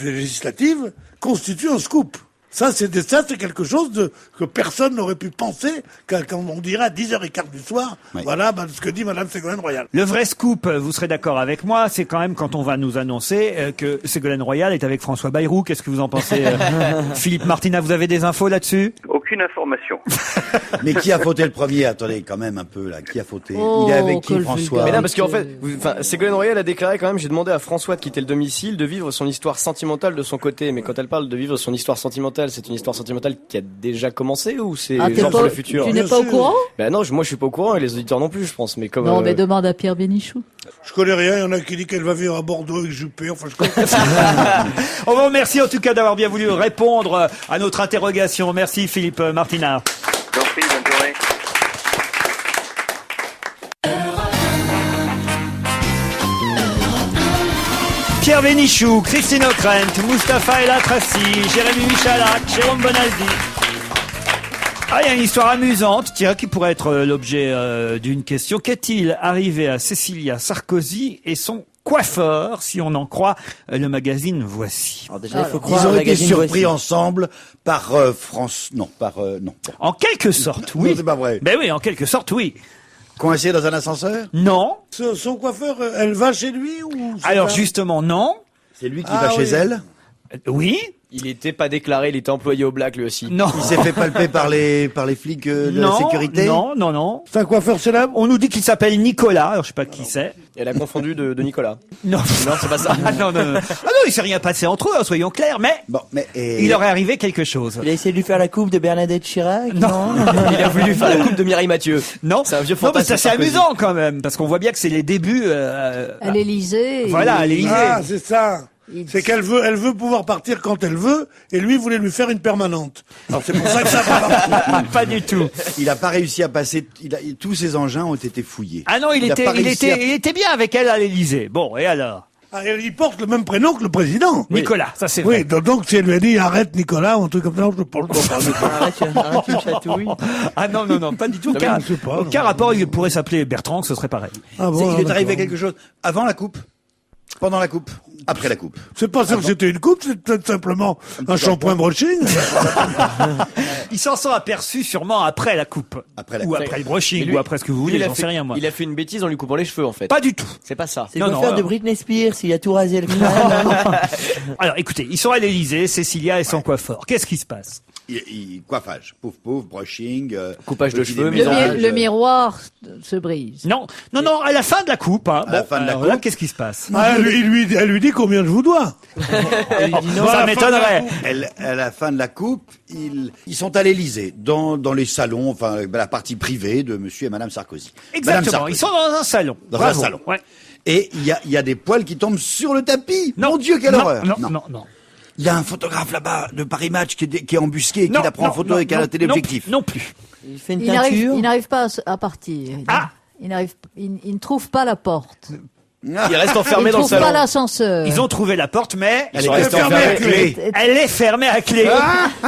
législatives constitue un scoop. Ça, c'est quelque chose que personne n'aurait pu penser quand on dirait à 10h15 du soir.
Oui.
Voilà ce que dit Madame Ségolène Royal.
Le vrai scoop, vous serez d'accord avec moi, c'est quand même quand on va nous annoncer que Ségolène Royal est avec François Bayrou. Qu'est-ce que vous en pensez, Philippe Martinat? Vous avez des infos là-dessus?
Aucune information.
Mais qui a fauté le premier? Attendez, quand même un peu là. Qui a fauté?
Oh,
Il est avec qui,
quelle
François?
Mais non, parce qu'en fait, Ségolène Royal a déclaré quand même, j'ai demandé à François de quitter le domicile, de vivre son histoire sentimentale de son côté. Mais quand elle parle de vivre son histoire sentimentale, c'est une histoire sentimentale qui a déjà commencé ou c'est
Ah, t'es
genre
pas-
pour le futur?
tu n'es
Bien
pas au
sûr.
courant?
Ben non, moi je suis pas au courant et les auditeurs non plus, je pense. Mais comme
Non, mais demande à Pierre Bénichou.
Je connais rien, il y en a qui disent qu'elle va vivre à Bordeaux avec Juppé, enfin je connais.
On vous remercie en tout cas d'avoir bien voulu répondre à notre interrogation. Merci Philippe Martinat.
Donc, oui, bonne journée.
Pierre Bénichou, Christine O'Krent, Mustapha El Atrassi, Jérémy Michalak, Jérôme Bonaldi. Ah, il y a une histoire amusante, tiens, qui pourrait être l'objet d'une question. Qu'est-il arrivé à Cécilia Sarkozy et son coiffeur, si on en croit le magazine Voici?
Alors déjà, il faut
Ils
croire
ont
au
été
magazine
surpris
Voici.
ensemble par France. Non, non.
En quelque sorte,
Non,
oui.
c'est pas vrai.
Ben oui, en quelque sorte, oui.
Coincé dans un ascenseur?
Non.
Son coiffeur, elle va chez lui ou
Alors justement, non.
C'est lui qui
Ah
va chez
oui.
elle?
Oui.
Il était pas déclaré, il était employé au black lui aussi.
Non.
Il s'est fait palper par les flics de la sécurité.
Non.
C'est un coiffeur célèbre?
On nous dit qu'il s'appelle Nicolas, alors je sais pas qui c'est.
Elle a confondu de Nicolas.
Non.
Non, c'est pas ça.
Ah non. Ah non, il s'est rien passé entre eux, soyons clairs, mais
Bon, mais
il aurait arrivé quelque chose.
Il a essayé de lui faire la coupe de Bernadette Chirac?
Non.
Il a voulu faire la coupe de Mireille Mathieu.
Non.
C'est un vieux
Non, mais
fantasme.
ça c'est amusant quand même, parce qu'on voit bien que c'est les débuts.
À l'Élysée.
Voilà, à l'Élysée.
Ah, c'est ça.
Il-
C'est elle veut pouvoir partir quand elle veut, et lui voulait lui faire une permanente. Alors c'est pour ça que ça va pas.
Pas du tout.
il a pas réussi à passer. Tous ses engins ont été fouillés.
Ah non, il
a pas réussi à-
était bien avec elle à l'Élysée. Bon, et alors?
Ah, et il porte le même prénom que le président.
Nicolas, ça c'est vrai.
Oui, donc si elle lui a dit arrête Nicolas ou un truc comme ça, je pense pas.
Arrête une chatouille.
Ah non, pas du tout.
je sais pas,
Aucun
non.
rapport, il pourrait s'appeler Bertrand, ce serait pareil.
Ah bon,
Il est
d'accord.
arrivé quelque chose avant la coupe, pendant la coupe, après la coupe.
C'est pas sûr que c'était une coupe, c'est peut-être simplement un shampoing brushing.
Ils s'en sont aperçus sûrement après la coupe.
Après la
ou
coupe.
après le brushing,
Mais lui,
ou après ce que vous voulez,
il a
j'en
fait-
sais rien moi.
Il a fait une bêtise en lui coupant les cheveux en fait.
Pas du tout.
C'est pas ça.
C'est
Non,
le
non,
coiffeur de
alors.
Britney Spears, il a tout rasé le crâne.
Alors écoutez, ils sont à l'Élysée, Cécilia et son coiffeur. Qu'est-ce qui se passe?
Coiffage, pouf, brushing,
Coupage de
petit
cheveux,
déménage,
Le miroir se brise.
Non, à la fin de la coupe. Hein.
À la fin de la
alors là,
coupe.
qu'est-ce qui se passe?
Ah, elle lui dit combien je vous dois.
Ça m'étonnerait.
À la fin de la coupe, ils sont à l'Élysée, dans les salons, enfin la partie privée de Monsieur et Madame Sarkozy. Madame
Exactement,
Sarkozy.
ils sont dans un salon.
Dans
Bravo.
un salon.
Ouais.
Et il y a des poils qui tombent sur le tapis.
Non.
Mon Dieu, quelle horreur.
Non.
Il y a un photographe là-bas de Paris Match qui est embusqué et qui la prend en photo avec un téléobjectif.
Non plus.
Il fait une
Il n'arrive
teinture.
pas à partir. Il ne trouve pas la porte.
Il reste
Il
enfermé
ne
dans le
trouve pas
salon.
l'ascenseur.
Ils ont trouvé la porte, mais
Elle
sont
est
restés
fermée à
enfermés.
clé.
elle est fermée à clé.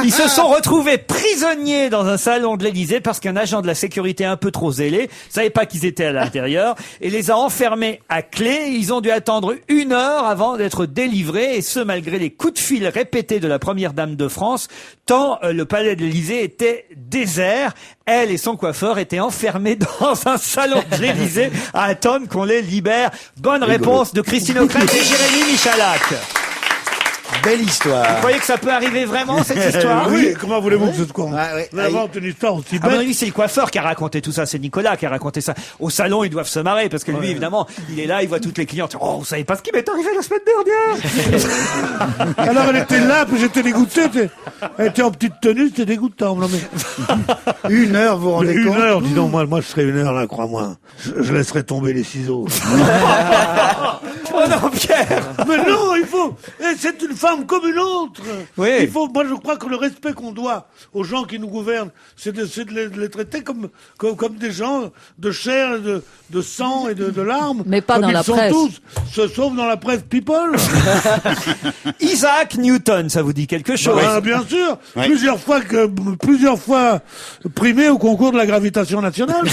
Ils se sont retrouvés prisonniers dans un salon de l'Élysée parce qu'un agent de la sécurité un peu trop zélé savait pas qu'ils étaient à l'intérieur et les a enfermés à clé. Ils ont dû attendre 1 heure avant d'être délivrés et ce malgré les coups de fil répétés de la première dame de France tant le palais de l'Élysée était désert. Elle et son coiffeur étaient enfermés dans un salon de l'Élysée à attendre qu'on les libère. Bonne réponse de Christine O'Krent et Jérémy Michalak.
Belle histoire.
Vous croyez que ça peut arriver vraiment, cette histoire?
Oui, comment voulez-vous que ce soit
ouais.
On invente une histoire aussi
À mon
bête.
avis, c'est le coiffeur qui a raconté tout ça. C'est Nicolas qui a raconté ça. Au salon, ils doivent se marrer parce que lui, évidemment, il est là, il voit toutes les clientes. Oh, vous savez pas ce qui m'est arrivé la semaine dernière.
Alors elle était là, puis j'étais dégoûté. Elle était en petite tenue, c'était dégoûtant. Non, mais
1 heure, vous vous rendez
une
compte?
heure, dis donc, moi je serais 1 heure là, crois-moi. Je laisserais tomber les ciseaux.
Oh non, Pierre.
Mais non, il faut. C'est une femme comme une autre.
Oui.
Il faut. Moi, je crois que le respect qu'on doit aux gens qui nous gouvernent, c'est de les traiter comme des gens de chair, de sang et de larmes.
Mais pas
comme
dans
ils
la
sont
presse.
tous, sauf dans la presse people.
Isaac Newton, ça vous dit quelque chose?
Ah, bien sûr.
Ouais.
Plusieurs fois primé au concours de la gravitation nationale.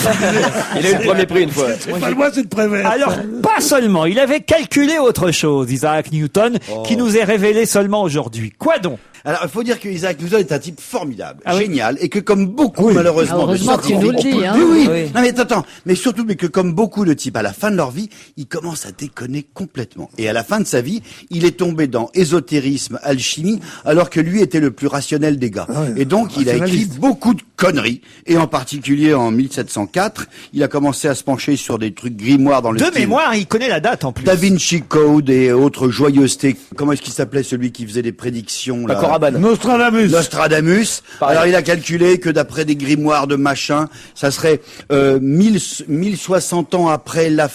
Il a eu le premier prix une fois.
C'est pas loin, c'est de Prévert.
Alors, pas seulement, il avait calculé autre chose, Isaac Newton, qui nous est révélé seulement aujourd'hui. Quoi donc?
Alors, il faut dire que Isaac Newton est un type formidable,
Ah oui.
génial, et que comme beaucoup, malheureusement, de
Heureusement, tu nous le
scientifiques-
dis, hein.
Oui.
Oui.
Non, mais attends, mais surtout, mais que comme beaucoup de types, à la fin de leur vie, ils commencent à déconner complètement. Et à la fin de sa vie, il est tombé dans ésotérisme, alchimie, alors que lui était le plus rationnel des gars. Et donc, il a écrit
rationaliste.
beaucoup de conneries. Et en particulier, en 1704, il a commencé à se pencher sur des trucs grimoires dans le
De
style
mémoire, il connaît la date en plus.
Da Vinci Code et autres joyeusetés. Comment est-ce qu'il s'appelait celui qui faisait des prédictions là?
Coraban.
Nostradamus.
Nostradamus.
Pareil.
Alors il a calculé que d'après des grimoires de machin, ça serait 1060 ans après la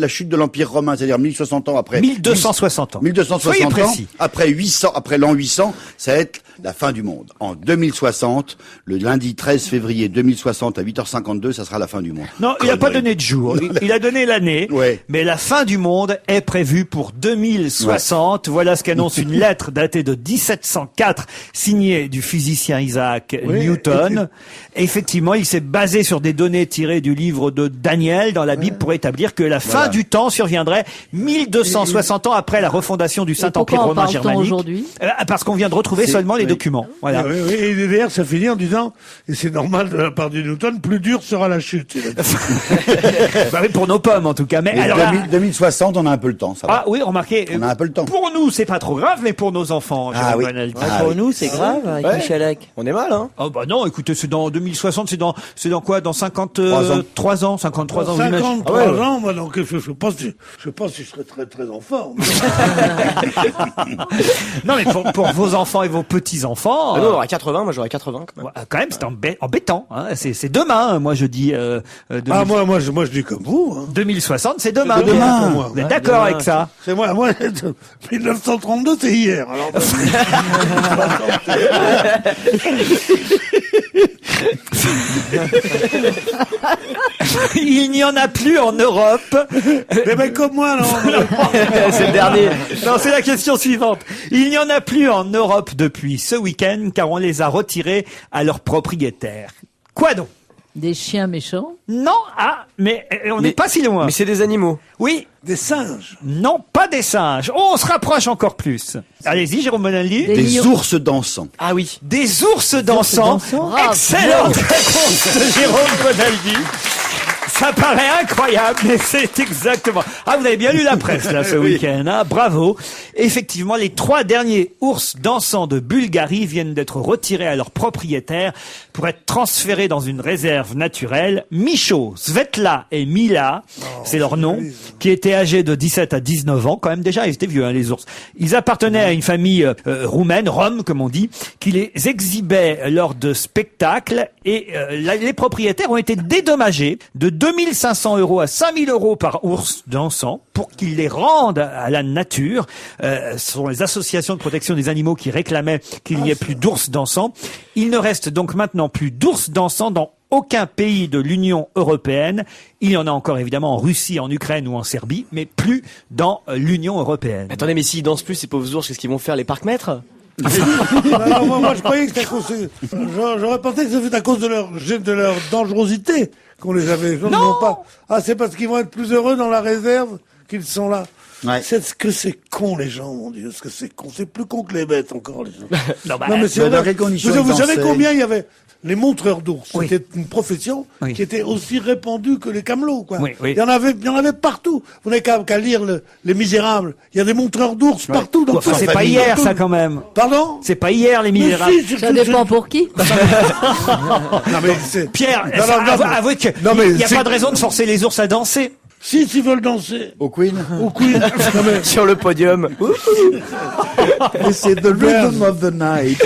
chute de l'Empire romain, c'est-à-dire 1060 ans après
1260 ans.
1260
Soyez
ans.
précis.
Après l'an 800, ça va être la fin du monde. En 2060, le lundi 13 février 2060 à 8h52, ça sera la fin du monde.
Non, il n'a pas
Connerie.
donné de jour. Il a donné l'année.
Ouais.
Mais la fin du monde est prévue pour 2060. Voilà ce qu'annonce une lettre datée de 1704, signée du physicien Isaac Newton. Effectivement, il s'est basé sur des données tirées du livre de Daniel dans la Bible pour établir que la fin du temps surviendrait 1260 ans après la refondation du
Et pourquoi
Saint-Empire
en
romain
parle-t-on
germanique.
aujourd'hui?
Parce qu'on vient de retrouver seulement les documents. Voilà.
Oui, oui, et derrière, ça finit en disant, et c'est normal de la part du Newton, plus dur sera la chute.
Bah oui, pour nos pommes en tout cas. Mais
Et
alors là-
2060, on a un peu le temps, ça va.
Ah oui, remarquez.
On a un peu le temps.
Pour nous, c'est pas trop grave, mais pour nos enfants,
Ah
Jérôme
oui.
Bonaldi.
Ah
Pour
oui.
nous, c'est grave, avec
Ouais.
Michalak.
On est mal, hein.
Oh bah non, écoutez, c'est dans 2060, c'est dans quoi? Dans
3 ans.
53 ans, vous imaginez
53
Ah ouais.
ans, moi, donc, je pense que je serais très, très en forme.
Non, mais pour vos enfants et vos petits-enfants,
Nous, on aura 80, moi j'aurai 80 quand même.
quand même, c'est embêtant. Hein. C'est demain, moi je dis.
Ah, moi, je dis comme vous, hein.
2060, c'est demain.
C'est demain pour moi.
Vous êtes d'accord avec ça?
C'est moi, 1932, c'est hier. Alors,
Il n'y en a plus en Europe.
des mecs comme moi, non.
C'est le dernier.
Non, c'est la question suivante. Il n'y en a plus en Europe depuis ce week-end car on les a retirés à leurs propriétaires. Quoi donc?
Des chiens méchants.
Non, mais on n'est pas si loin.
Mais c'est des animaux.
Oui,
Des singes.
non, pas des singes. Oh, on se rapproche encore plus. Allez-y, Jérôme Bonaldi.
Des
Des
lions.
ours dansants.
Ah oui.
Des ours dansants.
dansants.
Excellente réponse de Jérôme Bonaldi. Ça paraît incroyable, mais c'est exactement. Ah, vous avez bien lu la presse là ce week-end, hein. Bravo. Effectivement, les 3 derniers ours dansants de Bulgarie viennent d'être retirés à leurs propriétaires pour être transférés dans une réserve naturelle. Micho, Svetla et Mila, c'est leur nom, qui étaient âgés de 17 à 19 ans, quand même déjà, ils étaient vieux, hein, les ours. Ils appartenaient à une famille roumaine, Rome comme on dit, qui les exhibait lors de spectacles et les propriétaires ont été dédommagés de 2500 € à 5000 € par ours dansant pour qu'ils les rendent à la nature. Ce sont les associations de protection des animaux qui réclamaient qu'il n'y ait plus d'ours dansants. Il ne reste donc maintenant plus d'ours dansants dans aucun pays de l'Union européenne. Il y en a encore évidemment en Russie, en Ukraine ou en Serbie, mais plus dans l'Union européenne.
Attendez, mais s'ils dansent plus, ces pauvres ours, qu'est-ce qu'ils vont faire, les parcs-mètres?
Non, moi, je croyais que c'était à cause. J'aurais pensé que c'était à cause de leur dangerosité qu'on les avait.
Non.
Pas. Ah, c'est parce qu'ils vont être plus heureux dans la réserve qu'ils sont là.
Ouais.
C'est ce que c'est con, les gens, mon Dieu. Ce que c'est con. C'est plus con que les bêtes, encore, les gens.
Non, bah,
Non, mais c'est
mais dans
vrai.
quelles conditions
Vous
ils
savez
dansaient
combien il y avait les montreurs d'ours?
Oui.
C'était une profession
Oui.
qui était aussi répandue que les camelots, quoi.
Oui, oui.
Il y en avait partout. Vous n'avez qu'à lire Les Misérables. Il y a des montreurs d'ours partout dans
enfin,
toute
c'est
la
pas
famille.
hier ça quand même.
Pardon?
C'est pas hier les
Mais
misérables.
si, c'est
Ça
que-
dépend pour qui.
Non, mais c'est...
Pierre,
Non, non, non, mais-
avouez qu'il
non, mais
n'y a
c'est-
pas de raison de forcer les ours à danser.
Si, s'ils veulent danser.
Au Queen.
Au Queen. Non, mais-
Sur le podium.
Et c'est The Rhythm of the Night.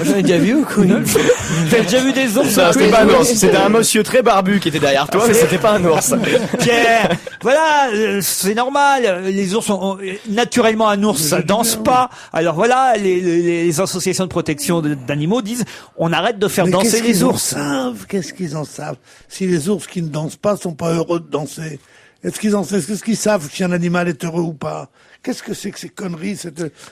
J'en ai déjà vu ou quoi?
Vous avez déjà vu des ours
Ça,
au
c'était
Queen?
pas un ours. C'était un monsieur très barbu qui était derrière toi, mais c'était pas un ours.
Pierre, voilà, c'est normal. Les ours sont naturellement un ours, ça danse pas. Alors voilà, les associations de protection d'animaux disent on arrête de faire
Mais
danser
qu'est-ce
les
qu'ils en
ours.
savent? Qu'est-ce qu'ils en savent? Si les ours qui ne dansent pas sont pas heureux de danser, est-ce qu'ils savent si un animal est heureux ou pas? Qu'est-ce que c'est que ces conneries? Ça,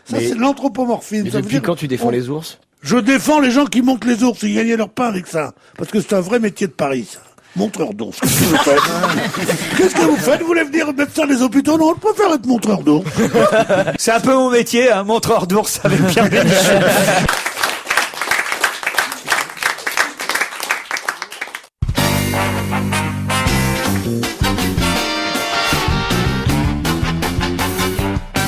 c'est l'anthropomorphisme.
Mais
Ça veut
depuis
dire-
quand tu défends les ours?
Je défends les gens qui montent les ours. Ils gagnent leur pain avec ça. Parce que c'est un vrai métier de Paris, ça. Montreur d'ours. Qu'est-ce que vous faites? Qu'est-ce que vous faites? Vous voulez venir médecin des hôpitaux? Non, je préfère être montreur d'ours.
C'est un peu mon métier, un montreur d'ours avec Pierre Bénichou.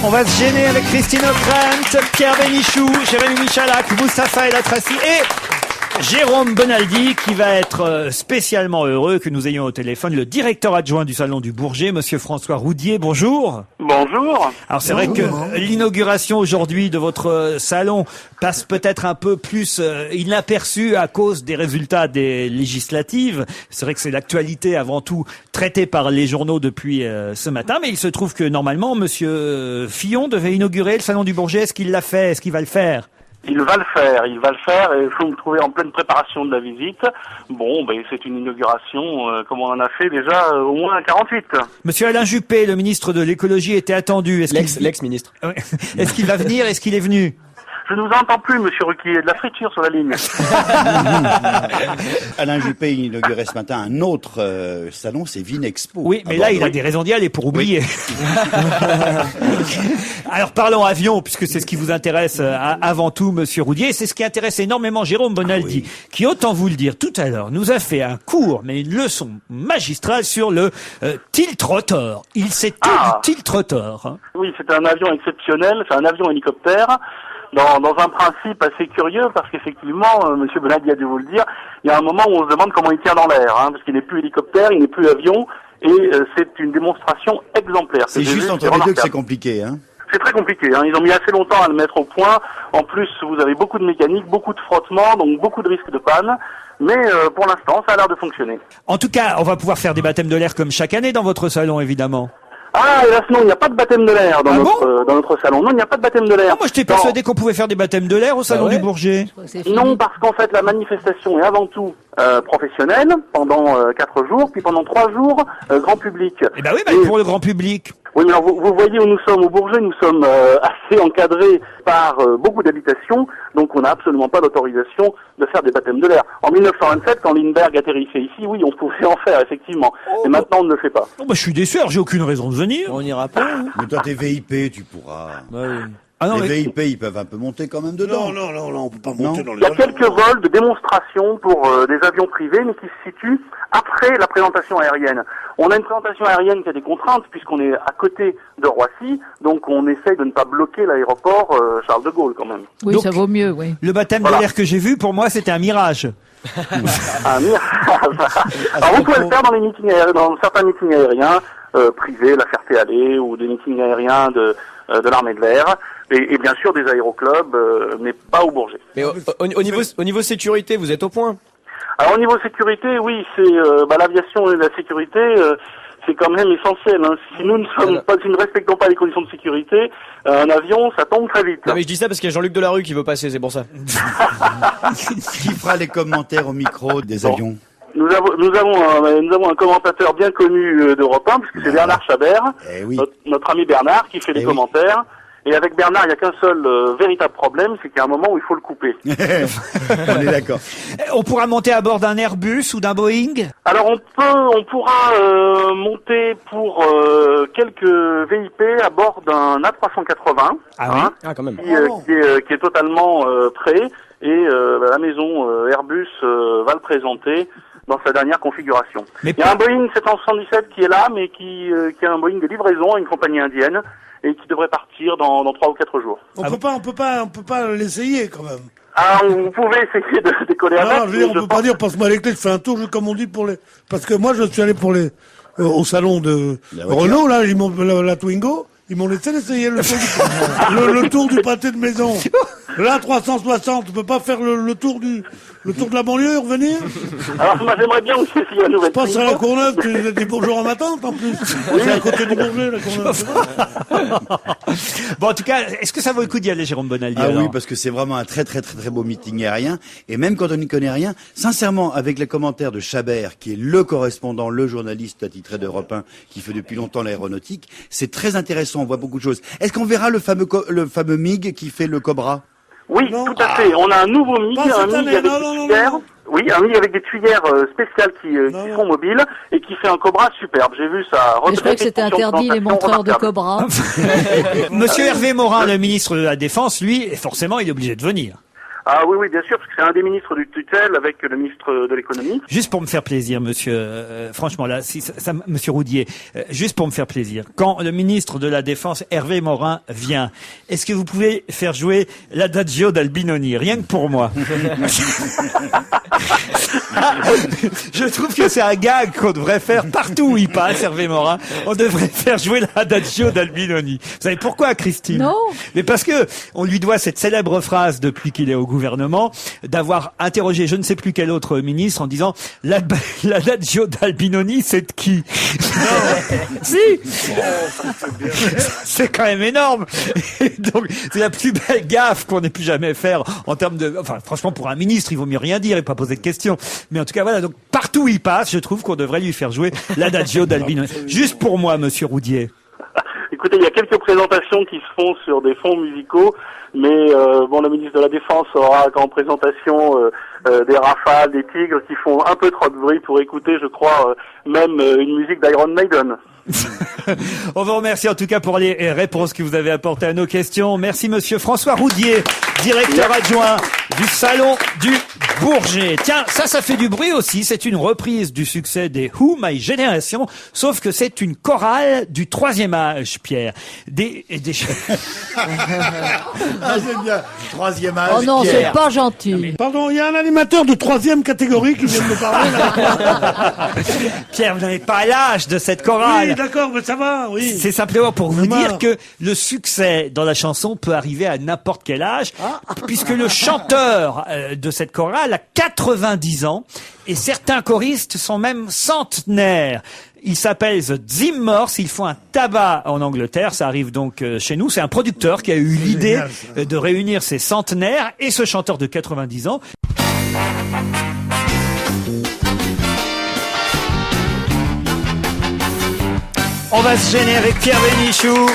On va se gêner avec Christine O'Krent, Pierre Bénichou, Jérémy Michalak, Moustapha El Atrassi et Jérôme Bonaldi, qui va être spécialement heureux que nous ayons au téléphone le directeur adjoint du Salon du Bourget, monsieur François Roudier. Bonjour.
Bonjour.
Alors c'est vrai que l'inauguration aujourd'hui de votre salon passe peut-être un peu plus inaperçue à cause des résultats des législatives. C'est vrai que c'est l'actualité avant tout traitée par les journaux depuis ce matin, mais il se trouve que normalement monsieur Fillon devait inaugurer le Salon du Bourget. Est-ce qu'il l'a fait? Est-ce qu'il va le faire?
Il va le faire et il faut me trouver en pleine préparation de la visite. Bon, ben c'est une inauguration comme on en a fait déjà au moins 48.
Monsieur Alain Juppé, le ministre de l'écologie, était attendu. Est-ce qu'il
L'ex-ministre.
Ouais. Est-ce qu'il va venir? Est-ce qu'il est venu?
Je ne vous entends plus, monsieur Ruquier. Il y a de la friture sur la ligne.
Alain Juppé inaugurait ce matin un autre salon, c'est Vinexpo.
Oui, mais là, il a des raisons d'y aller pour oublier. Alors, parlons avion, puisque c'est ce qui vous intéresse avant tout, monsieur Roudier. C'est ce qui intéresse énormément Jérôme Bonaldi, qui, autant vous le dire tout à l'heure, nous a fait un cours, mais une leçon magistrale sur le Tiltrotor. Il sait tout du Tiltrotor. Hein.
Oui, c'est un avion exceptionnel, c'est un avion-hélicoptère. Dans un principe assez curieux, parce qu'effectivement, monsieur Bonaldi a dû vous le dire, il y a un moment où on se demande comment il tient dans l'air, hein, parce qu'il n'est plus hélicoptère, il n'est plus avion, et c'est une démonstration exemplaire.
C'est juste entre les deux que c'est compliqué, hein.
C'est très compliqué, hein. Ils ont mis assez longtemps à le mettre au point. En plus, vous avez beaucoup de mécanique, beaucoup de frottement, donc beaucoup de risques de panne. Mais pour l'instant, ça a l'air de fonctionner.
En tout cas, on va pouvoir faire des baptêmes de l'air comme chaque année dans votre salon, évidemment.
Ah, hélas, non, il n'y a pas de baptême de l'air dans notre salon. Non, il n'y a pas de baptême de l'air.
Moi, j'étais persuadé qu'on pouvait faire des baptêmes de l'air au salon du Bourget.
Non, parce qu'en fait, la manifestation est avant tout professionnelle, pendant 4 jours, puis pendant 3 jours, grand public.
Eh ben oui, mais pour le grand public.
Oui, mais alors vous voyez où nous sommes au Bourget, nous sommes assez encadrés par beaucoup d'habitations, donc on n'a absolument pas d'autorisation de faire des baptêmes de l'air. En 1927, quand Lindbergh atterrissait ici, oui, on pouvait en faire, effectivement. Mais maintenant, on ne le fait pas.
Oh, bah, je suis déçu, alors j'ai aucune raison de venir.
On n'ira pas. Hein.
Mais toi, t'es VIP, tu pourras.
Bah oui.
Ah non,
les
mais...
VIP, ils peuvent un peu monter quand même dedans.
Non, on peut pas monter dans les
Il y a quelques vols de démonstration pour des avions privés, mais qui se situent après la présentation aérienne. On a une présentation aérienne qui a des contraintes, puisqu'on est à côté de Roissy, donc on essaye de ne pas bloquer l'aéroport Charles de Gaulle, quand même.
Oui,
Donc,
ça vaut mieux, oui.
Le baptême de l'air que j'ai vu, pour moi, c'était un mirage.
Un mirage. Alors vous pouvez le faire dans les meetings aériens, dans certains meetings aériens privés, la Ferté-Alais, ou des meetings aériens de l'armée de l'air. Et bien sûr des aéroclubs, mais pas au Bourget.
Mais au niveau sécurité, vous êtes au point?
Alors au niveau sécurité, oui, c'est l'aviation et la sécurité, c'est quand même essentiel. Hein. Si nous ne respectons pas les conditions de sécurité, un avion, ça tombe très vite.
Non mais je dis ça parce qu'il y a Jean-Luc Delarue qui veut passer, c'est pour ça.
Qui fera les commentaires au micro des avions?
Nous avons un commentateur bien connu d'Europe 1, puisque c'est Bernard Chabert, notre ami Bernard, qui fait les commentaires. Et avec Bernard, il n'y a qu'un seul véritable problème, c'est qu'il y a un moment où il faut le couper.
On est d'accord.
On pourra monter à bord d'un Airbus ou d'un Boeing?
Alors on pourra monter pour quelques VIP à bord d'un A380.
Ah oui,
quand même.
Qui est totalement prêt. Et la maison Airbus va le présenter dans sa dernière configuration. Il y a un Boeing 777 qui est là, mais qui est un Boeing de livraison à une compagnie indienne et qui devrait partir dans 3 ou 4 jours.
On peut pas l'essayer quand même.
Ah, vous pouvez essayer de décoller avec.
Non, je veux dire, on peut pas dire passe-moi les clés, je fais un tour, comme on dit parce que moi je suis allé au salon de Renault, là, ils m'ont la Twingo. Ils m'ont laissé essayer le tour du pâté de maison. Là, 360, tu peux pas faire le tour de la banlieue, revenir?
Alors, moi, j'aimerais bien aussi essayer la nouvelle.
Passe à la Courneuve, tu dis bonjour en m'attente, en plus. C'est à côté du Bourget, la Courneuve.
Bon, en tout cas, est-ce que ça vaut le coup d'y aller, Jérôme Bonaldi?
Oui, parce que c'est vraiment un très très très très beau meeting aérien. Et même quand on n'y connaît rien, sincèrement, avec les commentaires de Chabert, qui est le correspondant, le journaliste attitré d'Europe 1, qui fait depuis longtemps l'aéronautique, c'est très intéressant, on voit beaucoup de choses. Est-ce qu'on verra le fameux MiG qui fait le Cobra?
Oui, tout à fait. On a un nouveau MiG, un MiG avec des tuyères. Oui, un MiG avec des tuyères spéciales qui sont mobiles et qui fait un Cobra superbe. J'ai vu ça.
Je croyais que c'était interdit les montreurs de Cobra.
Monsieur Hervé Morin, le ministre de la Défense, lui, forcément, il est obligé de venir.
Ah oui, bien sûr, parce que c'est un des ministres du tutelle avec le ministre de l'économie.
Juste pour me faire plaisir, monsieur, franchement là, monsieur Roudier, juste pour me faire plaisir, quand le ministre de la Défense, Hervé Morin, vient, est-ce que vous pouvez faire jouer l'Adagio d'Albinoni, rien que pour moi? Je trouve que c'est un gag qu'on devrait faire partout où il passe, Hervé Morin. On devrait faire jouer l'Adagio d'Albinoni. Vous savez pourquoi, Christine?
Non.
Mais parce que on lui doit cette célèbre phrase depuis qu'il est au gouvernement, d'avoir interrogé je ne sais plus quel autre ministre en disant l'Adagio d'Albinoni, c'est de qui? Si. C'est quand même énorme. Et donc, c'est la plus belle gaffe qu'on ait pu jamais faire en termes de, enfin, franchement, pour un ministre, il vaut mieux rien dire et pas poser de questions. Mais en tout cas, voilà. Donc, partout où il passe, je trouve qu'on devrait lui faire jouer l'Adagio d'Albinoni. Juste pour moi, monsieur Roudier.
écoutez, il y a quelques présentations qui se font sur des fonds musicaux, mais bon, le ministre de la Défense aura en présentation des Rafales, des Tigres qui font un peu trop de bruit pour écouter, je crois, même une musique d'Iron Maiden.
On vous remercie en tout cas pour les réponses que vous avez apportées à nos questions. Merci monsieur François Roudier, directeur adjoint du Salon du Bourget. Tiens, ça fait du bruit aussi. C'est une reprise du succès des Who, My Generation, sauf que c'est une chorale du 3e âge, Pierre.
Ah, c'est bien. 3e âge.
Oh non,
Pierre.
c'est pas gentil.
Pardon, il y a un animateur de 3e catégorie qui vient de me parler, là.
Pierre, vous n'avez pas l'âge de cette chorale.
Oui, d'accord, mais ça va, oui.
C'est simplement pour vous
Marre.
dire que le succès dans la chanson peut arriver à n'importe quel âge, puisque le chanteur de cette chorale a 90 ans et certains choristes sont même centenaires. Ils s'appellent The Zimmers, ils font un tabac en Angleterre, ça arrive donc chez nous. C'est un producteur qui a eu l'idée de réunir ces centenaires et ce chanteur de 90 ans. On va se gêner avec Pierre Bénichou,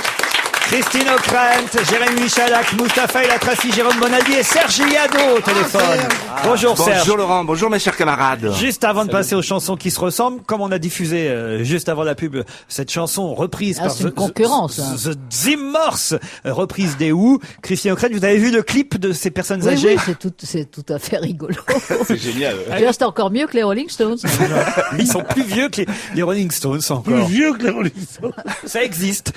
Christine O'Krent, Jérémy Michalak, Mustapha El Atrassi, Jérôme Bonaldi et Serge Liado au téléphone. Bonjour Serge.
Bonjour Laurent, bonjour mes chers camarades.
Juste avant de passer aux chansons qui se ressemblent, comme on a diffusé juste avant la pub cette chanson reprise par
c'est une concurrence, hein.
The Zimmers, reprise des Who. Christine O'Krent, vous avez vu le clip de ces personnes âgées?
Oui, c'est tout à fait rigolo.
C'est génial.
C'est encore mieux que les Rolling Stones.
Ils sont plus vieux que les Rolling Stones encore.
Plus vieux que les Rolling Stones.
Ça existe.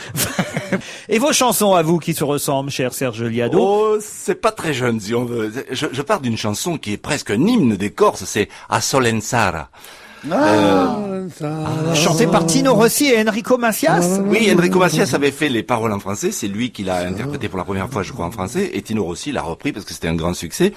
Et vos chansons à vous qui se ressemblent, cher Serge Liado?
Oh, c'est pas très jeune si on veut. Je pars d'une chanson qui est presque un hymne des Corses, c'est A Solenzara.
Chanté par Tino Rossi et Enrico Macias.
Oui, Enrico Macias avait fait les paroles en français, c'est lui qui l'a interprété pour la première fois, je crois, en français, et Tino Rossi l'a repris parce que c'était un grand succès.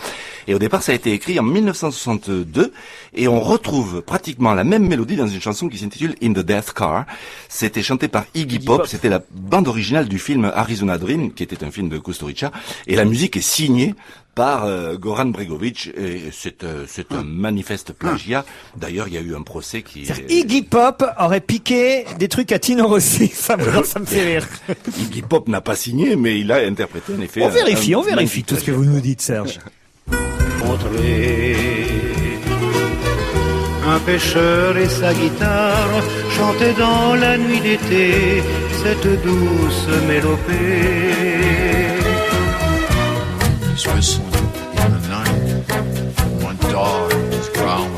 Et au départ, ça a été écrit en 1962, et on retrouve pratiquement la même mélodie dans une chanson qui s'intitule In the Death Car. C'était chanté par Iggy Pop, c'était la bande originale du film Arizona Dream, qui était un film de Kusturica, et la musique est signée par Goran Bregovic, et c'est un manifeste plagiat. D'ailleurs, il y a eu un procès qui...
Iggy Pop aurait piqué des trucs à Tino Rossi, ça me fait rire.
Iggy Pop n'a pas signé, mais il a interprété en effet...
On vérifie tout ce que vous nous dites, Serge.
Un pêcheur et sa guitare chantaient dans la nuit d'été cette douce mélopée.
He's whistling in the night. One dog is growling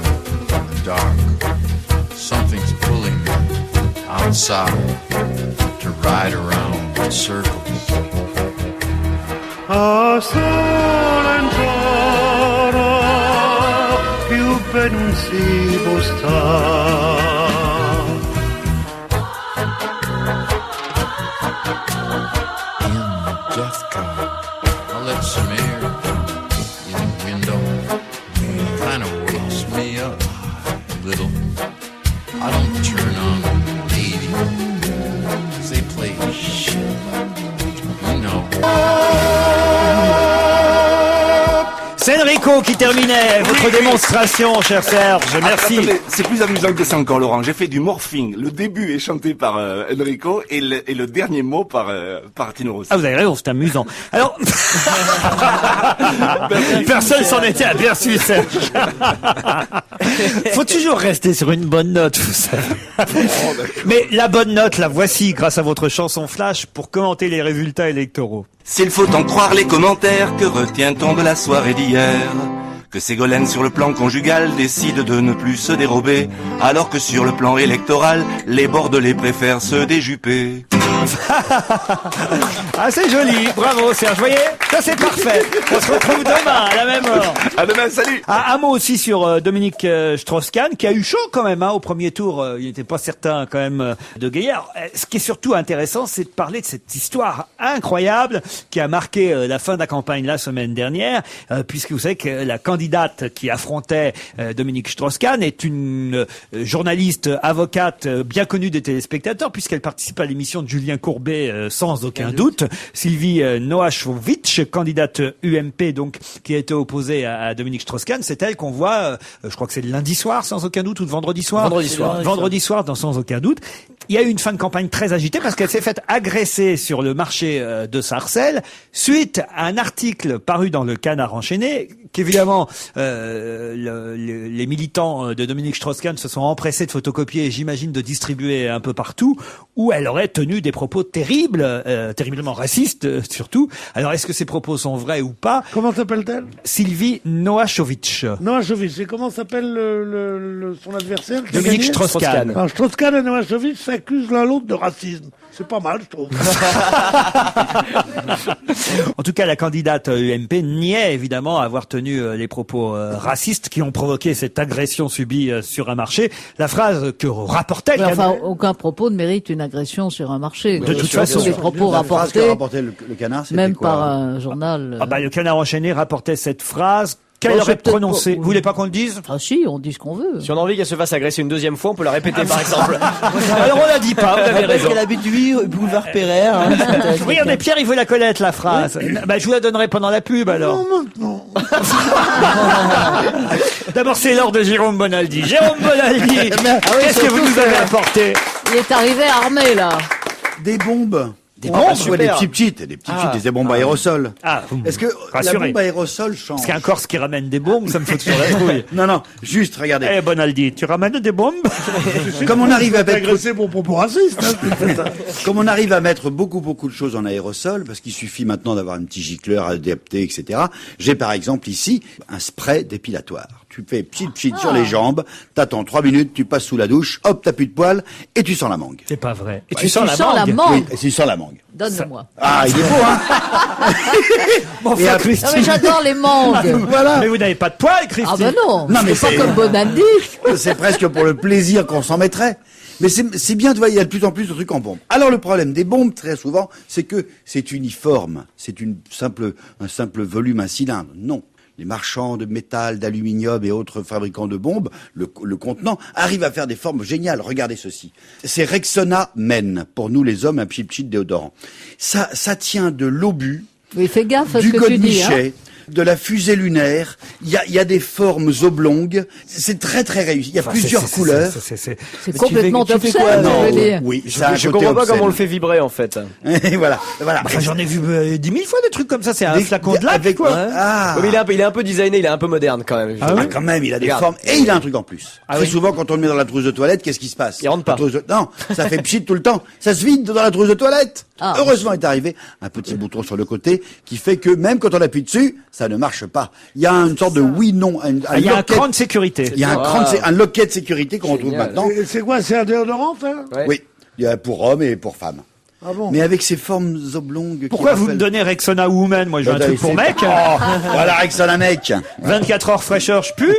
in the dark. Something's pulling me outside to ride around in circles.
A Solenzara più per un sibo sta.
Death car. I'll let some air in the window. Kind of wakes me up a little. I don't turn on the radio. They play shit like, you know.
C'est Enrico qui terminait votre démonstration, cher Serge. Merci.
Attendez, c'est plus amusant que ça encore, Laurent. J'ai fait du morphing. Le début est chanté par Enrico et le dernier mot par Tino Rossi.
Ah, vous avez raison, c'est amusant. Alors, personne s'en était aperçu, Serge. Faut toujours rester sur une bonne note, vous savez. Mais la bonne note, la voici grâce à votre chanson flash pour commenter les résultats électoraux.
S'il faut en croire les commentaires, que retient-on de la soirée d'hier? Que Ségolène sur le plan conjugal décide de ne plus se dérober, alors que sur le plan électoral, les Bordelais préfèrent se déjuper.
Ah, c'est joli, bravo Serge, vous voyez, ça c'est parfait. On se retrouve demain à la même heure.
À demain, salut.
Un mot aussi sur Dominique Strauss-Kahn, qui a eu chaud quand même au premier tour. Il n'était pas certain quand même de gagner. Alors, ce qui est surtout intéressant, c'est de parler de cette histoire incroyable qui a marqué la fin de la campagne la semaine dernière, puisque vous savez que la candidate qui affrontait Dominique Strauss-Kahn est une journaliste, avocate bien connue des téléspectateurs, puisqu'elle participe à l'émission de Julien Courbet sans aucun doute. Sylvie Noachowicz, candidate UMP, donc qui a été opposée à Dominique Strauss-Kahn, c'est elle qu'on voit, je crois que c'est le lundi soir sans aucun doute, ou le vendredi soir.
Vendredi soir.
Vendredi soir dans Sans aucun doute. il y a eu une fin de campagne très agitée parce qu'elle s'est faite agresser sur le marché de Sarcelles suite à un article paru dans le Canard enchaîné qu'évidemment les militants de Dominique Strauss-Kahn se sont empressés de photocopier et j'imagine de distribuer un peu partout, où elle aurait tenu des propos terribles, terriblement racistes surtout. Alors est-ce que ces propos sont vrais ou pas?
Comment s'appelle-t-elle?
Sylvie Noachowicz.
Noachowicz. Et comment s'appelle son adversaire?
Dominique Strauss-Kahn.
Alors Strauss-Kahn et Noachowicz s'accusent l'un l'autre de racisme. C'est pas mal, je trouve.
En tout cas, la candidate UMP niait évidemment avoir tenu les propos racistes qui ont provoqué cette agression subie sur un marché. La phrase que rapportait...
Enfin, aucun propos ne mérite une agression sur un marché.
De toute façon,
les propos
La phrase que
rapportés,
rapportait le Canard, c'était
même
quoi,
par
hein
un journal.
Ah bah, le Canard enchaîné rapportait cette phrase qu'elle
Bon,
aurait
c'est peut-être
prononcée.
pas-
Vous voulez pas qu'on le dise?
Ah si, on dit ce qu'on veut.
Si on a envie qu'elle se fasse agresser une deuxième fois, on peut la répéter par exemple.
Alors on la dit pas, vous avez
Parce
raison.
qu'elle habite boulevard Pereire. Hein,
Regardez, Pierre, il veut la connaître, la phrase. Bah, je vous la donnerai pendant la pub, alors.
Non, maintenant.
D'abord, c'est l'heure de Jérôme Bonaldi. Jérôme Bonaldi, qu'est-ce que vous nous avez apporté?
Il est arrivé armé, là.
Des bombes.
Des bombes,
Ouais,
super.
des petites, des bombes à aérosol.
Ah, vous me
Est-ce que
rassurez.
la bombe à aérosol change?
Parce qu'un Corse qui ramène des bombes, ça me fait toujours la trouille.
Non, juste, regardez.
Eh, Bonaldi, tu ramènes des bombes?
Comme on arrive à mettre,
Agressé pour propos racistes. Hein,
comme on arrive à mettre beaucoup de choses en aérosol, parce qu'il suffit maintenant d'avoir un petit gicleur adapté, etc. J'ai par exemple ici un spray dépilatoire. Tu fais pchit sur les jambes, t'attends 3 minutes, tu passes sous la douche, hop, t'as plus de poils, et tu sens la mangue.
C'est pas vrai. Et
tu sens la mangue.
Oui, et tu sens la mangue.
Donne-le-moi.
Ah, il est beau, hein?
Bon,
Et
enfin,
après-
Non mais j'adore les mangues.
Voilà.
Mais vous n'avez pas de poils, Christine.
Ah ben non,
Non, mais
c'est pas
c'est-
comme Bonaldi.
C'est presque pour le plaisir qu'on s'en mettrait. Mais c'est bien de voir, il y a de plus en plus de trucs en bombe. Alors le problème des bombes, très souvent, c'est que c'est uniforme. C'est un simple volume, un cylindre. Non. Les marchands de métal, d'aluminium et autres fabricants de bombes, le contenant, arrivent à faire des formes géniales. Regardez ceci. C'est Rexona Men, pour nous les hommes, un pchit déodorant. Ça tient de l'obus,
Mais fais gaffe à ce
du
que tu dis. Hein.
godemichet, de la fusée lunaire. Il y a des formes oblongues. C'est très réussi. Il y a plusieurs couleurs.
C'est complètement
tu fais
obscène,
quoi,
je
Non,
veux dire.
oui, ça a un
Je
côté
comprends pas
obscène.
comment on le fait vibrer en fait.
Et voilà.
Enfin, j'en ai vu 10 000 fois des trucs comme ça. C'est un
Des-
flacon de lac,
avec
quoi.
Ah.
Ouais, mais il est un peu designé, il est un peu moderne quand même.
Ah, quand même, il a des
Regarde.
formes et il a un truc en plus.
Ah
Très
oui.
souvent, quand on le met dans la trousse de toilette, qu'est-ce qui se passe?
Il rentre pas.
La trousse de- Non, ça fait pchit tout le temps. Ça se vide dans la trousse de toilette.
Ah.
Heureusement est arrivé un petit bouton sur le côté qui fait que même quand on appuie dessus, ça ne marche pas. Il y a une sorte de oui/non.
Ah, il y a un cran de sécurité.
Il y a un loquet de sécurité qu'on retrouve
Génial.
maintenant.
Et c'est quoi, c'est un déodorant, ça?
Ouais.
Oui, il y a pour hommes et pour femmes.
Ah bon?
Mais avec ces formes oblongues.
Pourquoi
qui
vous me
rappellent-
donnez Rexona Woman? Moi, je veux un truc pour mec.
Oh, voilà, Rexona mec.
24 heures fraîcheur, je pue.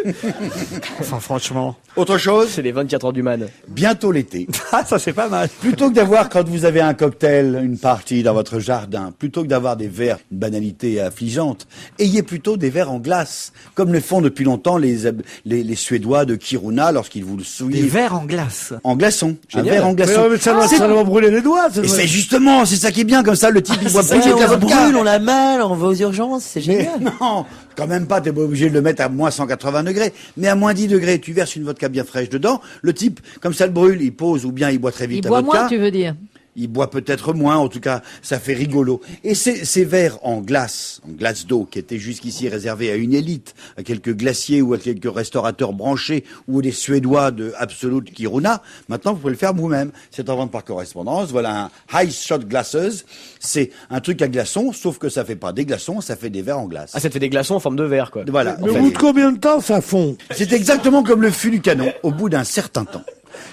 Enfin, franchement.
Autre chose,
C'est les 24 heures du man.
bientôt l'été.
Ah, ça, c'est pas mal.
Plutôt que d'avoir, quand vous avez un cocktail, une party dans votre jardin, plutôt que d'avoir des verres, une banalité affligeante, ayez plutôt des verres en glace, comme le font depuis longtemps les Suédois de Kiruna lorsqu'ils vous le
Des
souillent.
verres en glace.
En glaçon.
Génial.
Un verre en
Mais,
glaçon.
mais ça
C'est-
doit brûler les doigts. Ça
Et
doit-
c'est justement, c'est ça qui est bien, comme ça, le type, il boit plus
Ouais,
de
on
la
se
vodka.
brûle, on a mal, on va aux urgences, c'est
Mais
génial.
non, quand même pas, t'es pas obligé de le mettre à moins 180 degrés. Mais à moins 10 degrés, tu verses une vodka bien fraîche dedans, le type, comme ça le brûle, il pose ou bien il boit très vite
Il
la
boit
vodka.
moins, tu veux dire.
Il boit peut-être moins, en tout cas, ça fait rigolo. Et ces verres en glace d'eau, qui étaient jusqu'ici réservés à une élite, à quelques glaciers ou à quelques restaurateurs branchés, ou les Suédois de Absolute Kiruna, maintenant vous pouvez le faire vous-même. C'est en vente par correspondance. Voilà un High Shot Glasses. C'est un truc à glaçons, sauf que ça fait pas des glaçons, ça fait des verres en glace.
Ah, ça te fait des glaçons en forme de verre quoi.
Voilà.
Mais
En
au
fait,
bout de combien de temps ça fond?
c'est exactement comme le fût du canon, au bout d'un certain temps.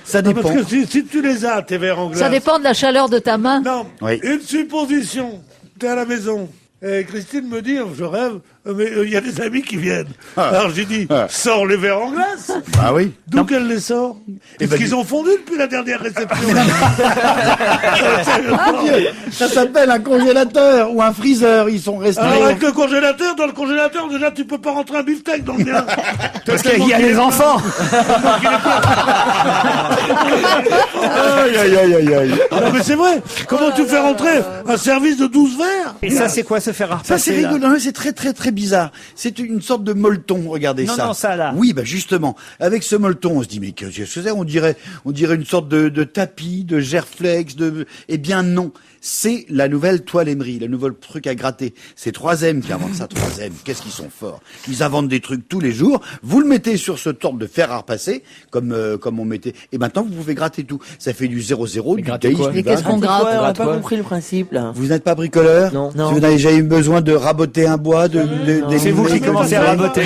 Ça
Non,
dépend.
parce que si tu les as, tes verres en glace.
Ça dépend de la chaleur de ta main.
Non,
Oui.
une supposition. T'es à la maison. Et Christine me dit, je rêve, mais il y a des amis qui viennent. Alors j'ai dit, sors les verres en glace.
Ah oui.
D'où qu'elle les sort? Est-ce
ben,
qu'ils ont fondu depuis la dernière réception?
Ça s'appelle un congélateur ou un freezer. Ils sont restés.
Alors avec le congélateur, dans le congélateur, déjà tu peux pas rentrer un beefsteak dans le mien.
Parce qu'il y a les enfants.
Aïe, aïe, aïe, aïe, aïe.
Non, mais c'est vrai. Comment tu fais rentrer un service de 12 verres?
Et ça, c'est quoi ce fer à repasser?
Ça, c'est
là
rigolo. Non, c'est très, très, très bizarre. C'est une sorte de molleton. Regardez
Non,
ça.
non, ça, là.
Oui, bah, justement. Avec ce molleton, on se dit, mais qu'est-ce que c'est? On dirait une sorte de tapis, de gerflex, eh bien, non. C'est la nouvelle toile Emery, le nouveau truc à gratter. C'est 3M qui invente ça, 3M. Qu'est-ce qu'ils sont forts. Ils inventent des trucs tous les jours. Vous le mettez sur ce sorte de fer à repasser, comme on mettait. Et maintenant, vous pouvez gratter tout. Ça fait du 0,0, du
gratter
days,
quoi?
du
Mais qu'est-ce
20.
qu'on gratte?
On n'a
gratte
pas
quoi
compris le principe, là.
Vous n'êtes pas bricoleur?
Non.
Si vous n'avez jamais eu besoin de raboter un bois,
C'est vous qui commencez à raboter.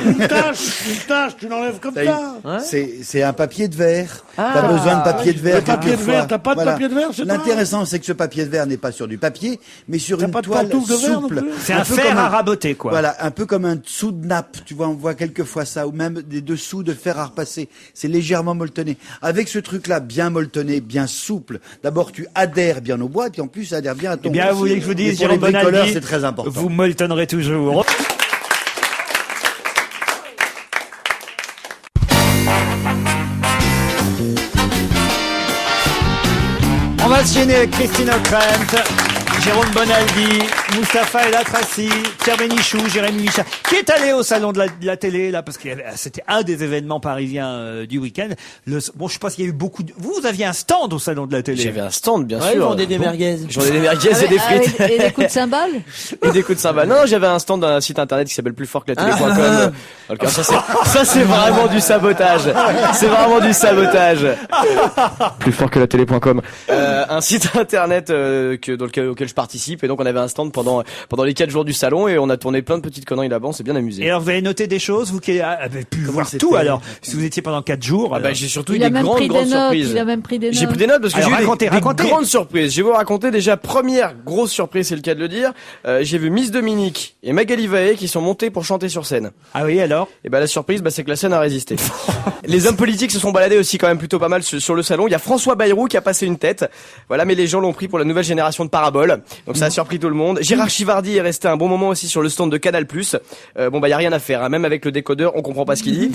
Une tâche, tu l'enlèves comme ça.
C'est un papier de verre. T'as besoin de papier de verre.
Le papier de
quelquefois.
verre, t'as pas de papier de verre, c'est toi?
L'intéressant, c'est que ce papier de verre n'est pas sur du papier, mais sur
T'as
une
pas de
toile
pantoufle de verre non
souple.
plus?
C'est un
peu
fer
comme
à raboter, quoi.
Voilà, un peu comme un dessous de nappe. Tu vois, on voit quelquefois ça, ou même des dessous de fer à repasser. C'est légèrement molletonné. Avec ce truc-là, bien molletonné, bien souple. D'abord, tu adhères bien au bois, puis en plus, ça adhère bien à ton.
Eh bien, vous voulez que je vous dise,
Et pour les
Jérôme
bricoleurs,
Bonaldi,
c'est très important.
vous molletonnerez toujours. On va se gêner avec Christine O'Krent, Jérôme Bonaldi, Mustapha El Atrassi, Pierre Bénichou, Jérémy Michel, qui est allé au salon de la télé, là, parce que c'était un des événements parisiens du week-end. Bon, je pense qu'il y a eu beaucoup de... Vous aviez un stand au salon de la télé.
J'avais un stand, bien
Ouais,
sûr.
ils vendaient des merguez.
J'en ai des merguez et des frites.
Et des coups de cymbales?
Et des coups de cymbale. Non, j'avais un stand d'un site internet qui s'appelle plusfortquelatélé.com. Donc, ça c'est vraiment du sabotage. C'est vraiment du sabotage. Plusfortquelatélé.com. Un site internet auquel je participe, et donc on avait un stand pendant les 4 jours du salon, et on a tourné plein de petites conneries là-bas, on s'est bien amusé.
Et alors, vous avez noté des choses, vous qui avez pu voir
c'était
tout, alors, si vous étiez pendant 4 jours. Alors.
J'ai surtout eu
Il a
des
même pris
grandes
des notes.
surprises.
Il a même pris des notes.
J'ai pris des notes parce que
Alors,
j'ai eu
racontez.
des grandes surprises. Je vais vous raconter déjà, première grosse surprise, c'est le cas de le dire. J'ai vu Miss Dominique et Magali Vaé qui sont montées pour chanter sur scène.
Ah oui, alors?
Et la surprise, c'est que la scène a résisté. Les hommes politiques se sont baladés aussi quand même plutôt pas mal sur le salon. Il y a François Bayrou qui a passé une tête. Voilà, mais les gens l'ont pris pour la nouvelle génération de paraboles. Donc ça a surpris tout le monde. Gérard Chivardi est resté un bon moment aussi sur le stand de Canal+. Y a rien à faire, hein. Même avec le décodeur, on comprend pas ce qu'il dit.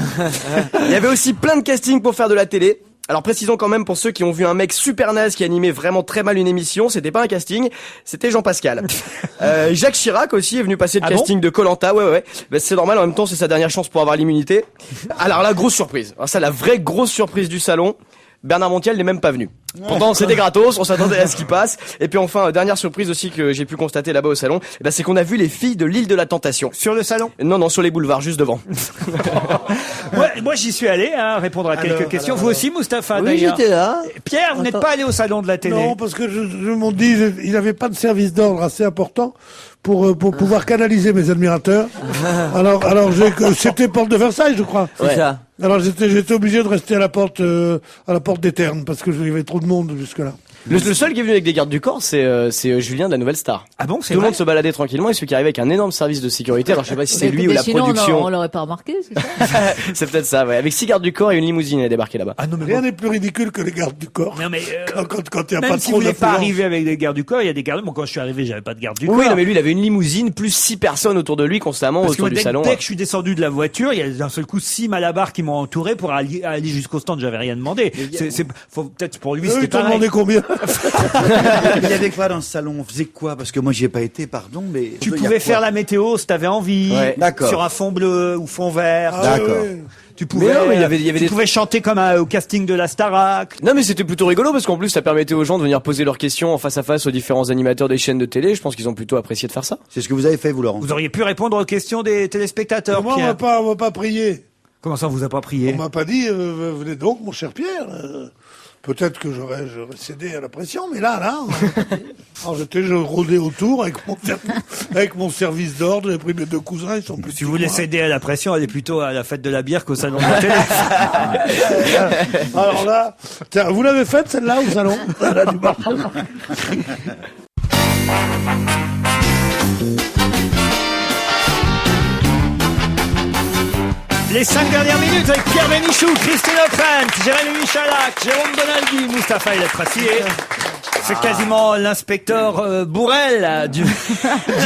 Il y avait aussi plein de castings pour faire de la télé. Alors précisons quand même pour ceux qui ont vu un mec super naze qui animait vraiment très mal une émission, c'était pas un casting, c'était Jean Pascal. Jacques Chirac aussi est venu passer le casting de Koh-Lanta, ouais. C'est normal, en même temps c'est sa dernière chance pour avoir l'immunité. Alors la grosse surprise, alors ça la vraie grosse surprise du salon, Bernard Montiel n'est même pas venu. Pourtant c'était gratos, on s'attendait à ce qui passe. Et puis enfin, dernière surprise aussi que j'ai pu constater là-bas au salon, c'est qu'on a vu les filles de l'île de la Tentation.
Sur le salon?
Non, sur les boulevards, juste devant.
Moi, j'y suis allé, répondre à quelques questions. Vous aussi, Mustapha,
Oui,
d'ailleurs.
j'étais là.
Pierre, vous n'êtes pas allé au salon de la télé?
Non, parce que je m'en dis, il n'avait pas de service d'ordre assez important pour pouvoir canaliser mes admirateurs. Alors c'était porte de Versailles, je crois.
C'est ça.
Alors j'étais obligé de rester à la porte des Ternes parce que il y avait trop de monde jusque-là.
Le seul qui est venu avec des gardes du corps, c'est Julien de la Nouvelle Star.
Ah bon, c'est
Tout le
vrai?
monde se baladait tranquillement, et celui qui arrivait avec un énorme service de sécurité. Alors je sais pas si c'est lui ou la
Sinon,
production.
on l'aurait pas remarqué, c'est ça?
C'est peut-être ça, ouais. Avec 6 gardes du corps et une limousine, elle est débarquée là-bas.
Ah non, mais
Rien n'est plus ridicule que les gardes du corps.
Non, mais
Quand il n'y a
même
pas
si
trop
vous n'êtes pas
d'affluence.
arrivé avec des gardes du corps, il y a des gardes. Moi, quand je suis arrivé, j'avais pas de garde du corps.
Oui, non, mais lui, il avait une limousine, plus 6 personnes autour de lui constamment,
Parce que
autour du salon.
dès que je suis descendu de la voiture, il y a d'un seul coup 6 malabars qui m'ont entouré pour aller jusqu'au stand. J'avais rien demandé. Peut-être pour lui,
Eux,
c'était
ils t'ont
pareil.
demandé combien?
Il y avait quoi dans ce salon? On faisait quoi? Parce que moi, j'y ai pas été, pardon, mais...
Tu pouvais faire la météo si t'avais envie.
Ouais.
D'accord.
Sur un fond bleu ou fond vert.
D'accord.
Tu pouvais,
Mais non, mais il y avait
tu
des-
pouvais chanter comme au casting de la Starac.
Non, mais c'était plutôt rigolo parce qu'en plus, ça permettait aux gens de venir poser leurs questions en face à face aux différents animateurs des chaînes de télé. Je pense qu'ils ont plutôt apprécié de faire ça.
C'est ce que vous avez fait, vous, Laurent?
Vous auriez pu répondre aux questions des téléspectateurs,
Moi,
Pierre.
on m'a pas prié.
Comment ça, on vous a pas prié?
On m'a pas dit, venez donc, mon cher Pierre. Peut-être que j'aurais cédé à la pression, mais là. Alors je rôdais autour avec mon service d'ordre, j'ai pris mes 2 cousins, ils sont plus.
Si vous voulez céder à la pression, allez plutôt à la fête de la bière qu'au salon de la télé.
Alors là, tiens, vous l'avez faite celle-là au salon? Elle a du mal.
Les 5 dernières minutes avec Pierre Bénichou, Christine O'Krent, Jérémy Michalak, Jérôme Bonaldi, Mustapha El Atrassi et C'est quasiment l'inspecteur Bourrel du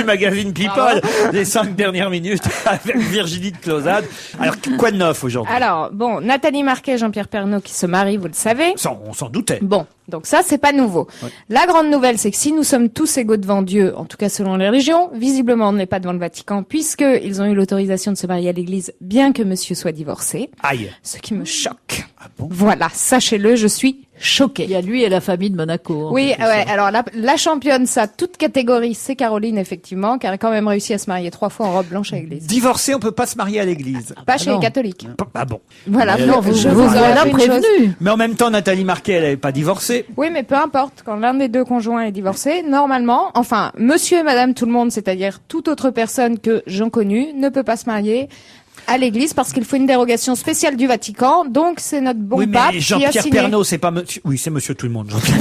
magazine People, les 5 dernières minutes avec Virginie de Closade. Alors, quoi de neuf aujourd'hui?
Alors, bon, Nathalie Marquet et Jean-Pierre Pernaut qui se marient, vous le savez.
On s'en doutait.
Bon, donc ça, c'est pas nouveau. Ouais. La grande nouvelle, c'est que si nous sommes tous égaux devant Dieu, en tout cas selon les religions, visiblement on n'est pas devant le Vatican, puisque ils ont eu l'autorisation de se marier à l'église, bien que monsieur soit divorcé.
Aïe.
Ce qui me choque. Ah bon? Voilà, sachez-le, je suis choquée.
Il y a lui et la famille de Monaco.
Oui, ouais. Alors la championne, ça, toute catégorie, c'est Caroline, effectivement, qui a quand même réussi à se marier 3 fois en robe blanche à l'église.
Divorcé, on peut pas se marier à l'église.
Pas chez les catholiques.
Ah bon.
Voilà.
Non, je vous aurais prévenu.
Mais en même temps, Nathalie Marquet, elle n'avait pas divorcé.
Oui, mais peu importe. Quand l'un des deux conjoints est divorcé, normalement, enfin, monsieur et madame tout le monde, c'est-à-dire toute autre personne que Jean connu, ne peut pas se marier à l'église parce qu'il faut une dérogation spéciale du Vatican. Donc, c'est notre bon
oui,
pape
mais
qui a
Jean-Pierre
signé.
Pernaut, c'est pas monsieur. Oui, c'est monsieur tout le monde, Jean-Pierre.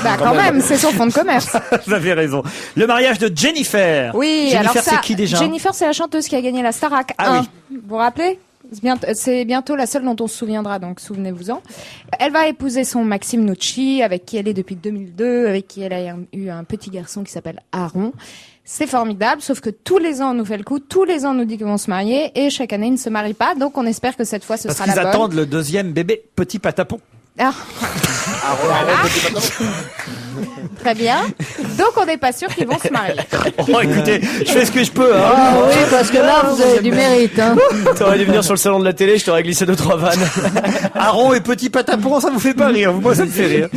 Bah, quand même, c'est son fonds de commerce.
Vous avez raison. Le mariage de Jennifer.
Oui,
Jennifer,
alors ça,
c'est qui déjà?
Jennifer, c'est la chanteuse qui a gagné la Starac 1.
Ah oui.
Vous vous rappelez? C'est bientôt la seule dont on se souviendra, donc souvenez-vous-en. Elle va épouser son Maxime Nucci, avec qui elle est depuis 2002, avec qui elle a eu un petit garçon qui s'appelle Aaron. C'est formidable, sauf que tous les ans on nous fait le coup, tous les ans on nous dit qu'ils vont se marier, et chaque année ils ne se marient pas, donc on espère que cette fois ce sera la bonne.
Parce qu'ils attendent le deuxième bébé, petit patapon.
Ah. Très bien. Donc on n'est pas sûr qu'ils vont se marier.
Oh, écoutez, je fais ce que je peux. Hein.
Ah oui, parce que là, vous avez du mérite. Hein.
T'aurais dû venir sur le salon de la télé, je t'aurais glissé 2-3 vannes.
Aaron et petit patapon, ça vous fait pas rire. Moi, ça me fait rire.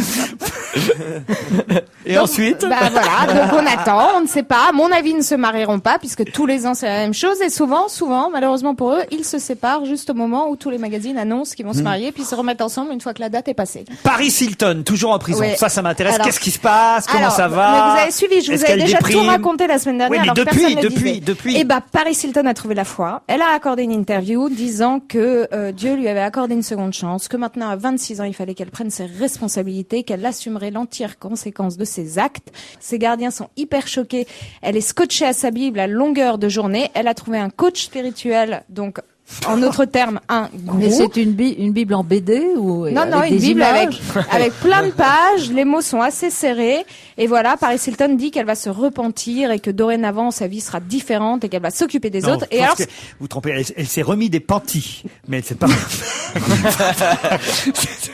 Et donc, ensuite
bah voilà, donc on attend, on ne sait pas. À mon avis, ils ne se marieront pas, puisque tous les ans c'est la même chose. Et souvent, malheureusement pour eux, ils se séparent juste au moment où tous les magazines annoncent qu'ils vont se marier, puis se remettent ensemble une fois que la date est passée.
Paris Hilton, toujours en prison.
Oui.
Ça m'intéresse.
Alors,
qu'est-ce qui se passe? Comment ça va?
Mais vous avez suivi, je vous avais déjà tout raconté la semaine dernière.
Oui, mais
alors personne ne
depuis.
Eh ben, Paris Hilton a trouvé la foi. Elle a accordé une interview disant que Dieu lui avait accordé une seconde chance, que maintenant à 26 ans, il fallait qu'elle prenne ses responsabilités, qu'elle assumerait l'entière conséquence de ses actes. Ses gardiens sont hyper choqués. Elle est scotchée à sa Bible à longueur de journée. Elle a trouvé un coach spirituel, donc en autres termes, un gourou.
Mais c'est une Bible en BD ou
Non,
avec
une
des
Bible
images
avec plein de pages. Les mots sont assez serrés. Et voilà, Paris Hilton dit qu'elle va se repentir et que dorénavant, sa vie sera différente et qu'elle va s'occuper des autres. Et alors,
vous trompez, elle s'est remis des panties, mais elle s'est pas.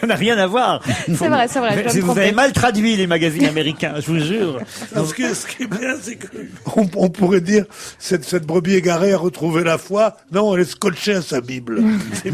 Ça n'a rien à voir.
C'est vrai.
Vous avez mal traduit les magazines américains, je vous jure.
Ce qui est bien, c'est que on pourrait dire cette brebis égarée a retrouvé la foi. Non, elle est scotchée à sa Bible. Il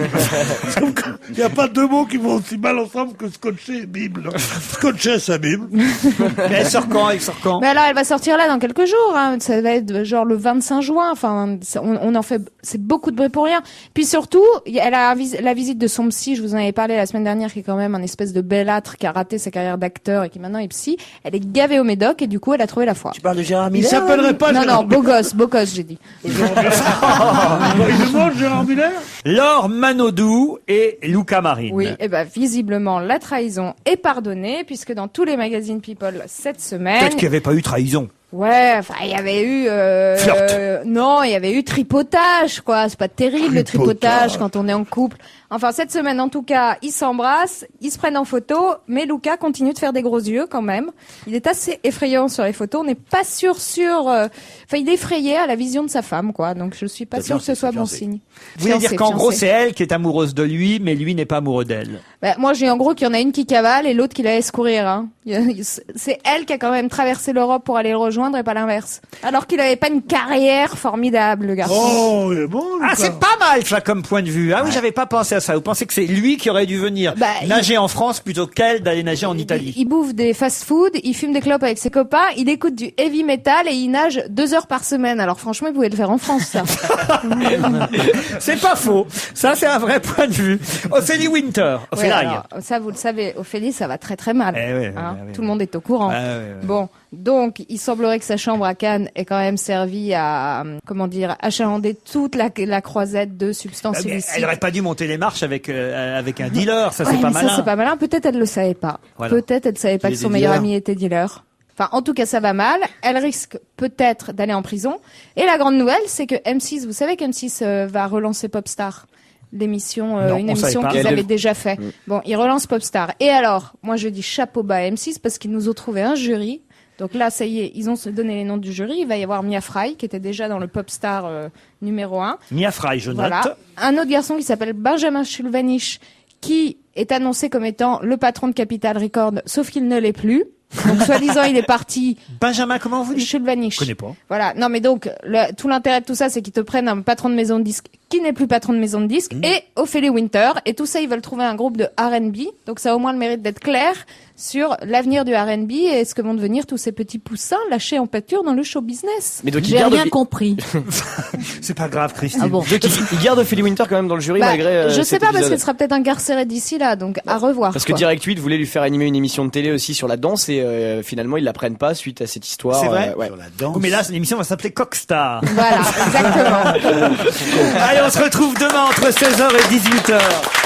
n'y a pas deux mots qui vont aussi mal ensemble que scotché et Bible. Scotché à sa Bible.
Mais elle sort quand?
Mais alors, elle va sortir là dans quelques jours. Hein. Ça va être genre le 25 juin. Enfin, on en fait, c'est beaucoup de bruit pour rien. Puis surtout, elle a la visite de son psy. Je vous en avais parlé la semaine dernière, qui est quand même un espèce de belâtre qui a raté sa carrière d'acteur et qui maintenant est psy. Elle est gavée au médoc et du coup, elle a trouvé la foi.
Tu parles de Gérard Miller?
Il s'appellerait pas
Non, beau gosse, j'ai dit.
Il demande Gérard Miller?
Laure Manodou et Luca Marine.
Oui, et ben visiblement la trahison est pardonnée puisque dans tous les magazines People cette semaine.
Peut-être qu'il n'y avait pas eu trahison.
Ouais, enfin il y avait eu non, il y avait eu tripotage quoi, c'est pas terrible le tripotage quand on est en couple. Enfin cette semaine en tout cas, ils s'embrassent, ils se prennent en photo, mais Luca continue de faire des gros yeux quand même. Il est assez effrayant sur les photos, on n'est pas sûr enfin il est effrayé à la vision de sa femme quoi. Donc je suis pas sûre que ce soit bon signe.
Vous voulez dire qu'en gros c'est elle qui est amoureuse de lui, mais lui n'est pas amoureux d'elle.
Bah, moi j'ai en gros qu'il y en a une qui cavale et l'autre qui la laisse courir hein. C'est elle qui a quand même traversé l'Europe pour aller le rejoindre et pas l'inverse. Alors qu'il avait pas une carrière formidable le garçon.
Oh, il est bon.
Ah, c'est pas mal ça comme point de vue. Ah oui, j'avais pas pensé à ça. Vous pensez que c'est lui qui aurait dû venir nager en France plutôt qu'elle d'aller nager en Italie?
Il bouffe des fast-food, il fume des clopes avec ses copains, il écoute du heavy metal et il nage 2 heures par semaine. Alors franchement, il pouvait le faire en France ça.
C'est pas faux. Ça c'est un vrai point de vue. Ophélie Winter.
Ouais, alors, ça vous le savez, Ophélie ça va très très mal. Tout le monde est au courant. Bon. Donc, il semblerait que sa chambre à Cannes ait quand même servi à, achalander toute la croisette de substances illicites.
Elle aurait pas dû monter les marches avec un dealer, ça c'est pas malin.
Ça c'est pas malin. Peut-être elle le savait pas.
Voilà.
Peut-être elle savait pas que son meilleur ami était dealer. Enfin, en tout cas, ça va mal. Elle risque peut-être d'aller en prison. Et la grande nouvelle, c'est que M6, vous savez qu'M6 va relancer Popstar. l'émission,
Non,
une
on savait
émission
pas.
qu'ils avaient déjà fait. Bon, ils relancent Popstar. Et alors, moi je dis chapeau bas à M6 parce qu'ils nous ont trouvé un jury. Donc là, ça y est, ils ont donné les noms du jury. Il va y avoir Mia Fry, qui était déjà dans le Popstar numéro 1.
Mia Fry, je note.
Voilà. Un autre garçon qui s'appelle Benjamin Schulvanich, qui est annoncé comme étant le patron de Capital Records, sauf qu'il ne l'est plus. Donc, soi-disant, il est parti.
Benjamin, comment vous dites?
Schulvanich.
Je connais pas.
Voilà. Non, mais donc, tout l'intérêt de tout ça, c'est qu'ils te prennent un patron de maison de disque qui n'est plus patron de maison de disque et Ophélie Winter. Et tout ça, ils veulent trouver un groupe de R&B. Donc, ça a au moins le mérite d'être clair sur l'avenir du R&B et ce que vont devenir tous ces petits poussins lâchés en pâture dans le show business.
Mais donc,
J'ai rien compris.
C'est pas grave, Christine.
Ah bon.
Donc, il garde Ophélie Winter quand même dans le jury malgré.
Je sais
cet
pas parce
épisode.
qu'elle sera peut-être incarcérée d'ici là, donc à revoir.
Parce que
quoi.
Direct 8 voulait lui faire animer une émission de télé aussi sur la danse et finalement ils la prennent pas suite à cette histoire.
C'est vrai
ouais.
Sur la danse.
Oh, mais là, l'émission va s'appeler Cockstar.
Voilà, exactement.
Allez, on se retrouve demain entre 16h et 18h.